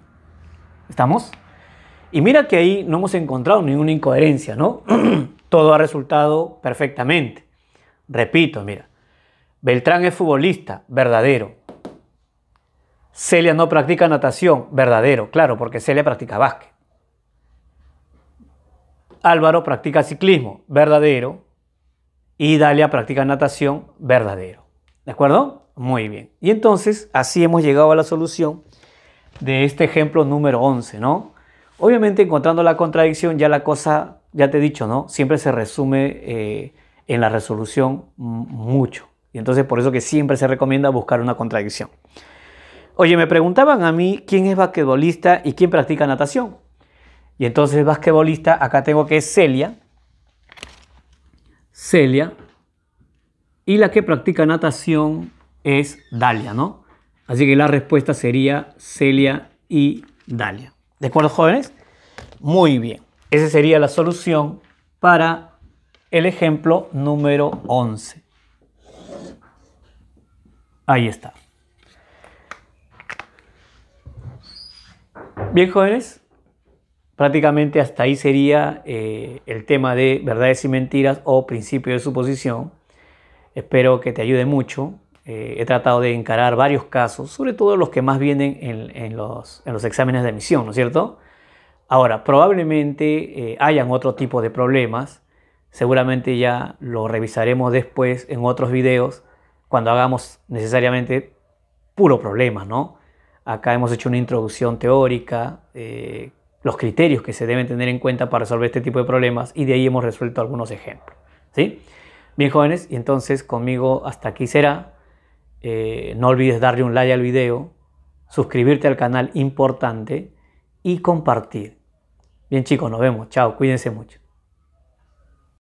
¿Estamos? Y mira que ahí no hemos encontrado ninguna incoherencia, ¿no? Todo ha resultado perfectamente. Repito, mira. Beltrán es futbolista, verdadero. Celia no practica natación, verdadero. Claro, porque Celia practica básquet. Álvaro practica ciclismo, verdadero. Y Dalia practica natación, verdadero. ¿De acuerdo? Muy bien. Y entonces, así hemos llegado a la solución de este ejemplo número 11, ¿no? Obviamente, encontrando la contradicción, ya la cosa, ya te he dicho, ¿no? Siempre se resume en la resolución mucho. Y entonces, por eso que siempre se recomienda buscar una contradicción. Oye, me preguntaban a mí quién es basquetbolista y quién practica natación. Y entonces, basquetbolista, acá tengo que es Celia. Celia. Y la que practica natación es Dalia, ¿no? Así que la respuesta sería Celia y Dalia. ¿De acuerdo, jóvenes? Muy bien. Esa sería la solución para el ejemplo número 11. Ahí está. Bien, jóvenes, prácticamente hasta ahí sería el tema de verdades y mentiras o principio de suposición. Espero que te ayude mucho. He tratado de encarar varios casos, sobre todo los que más vienen en los exámenes de admisión, ¿no es cierto? Ahora, probablemente hayan otro tipo de problemas. Seguramente ya lo revisaremos después en otros videos cuando hagamos necesariamente puro problema, ¿no? Acá hemos hecho una introducción teórica, los criterios que se deben tener en cuenta para resolver este tipo de problemas y de ahí hemos resuelto algunos ejemplos, ¿sí? Bien, jóvenes, y entonces conmigo hasta aquí será. No olvides darle un like al video, suscribirte al canal importante y compartir. Bien, chicos, nos vemos. Chao, cuídense mucho.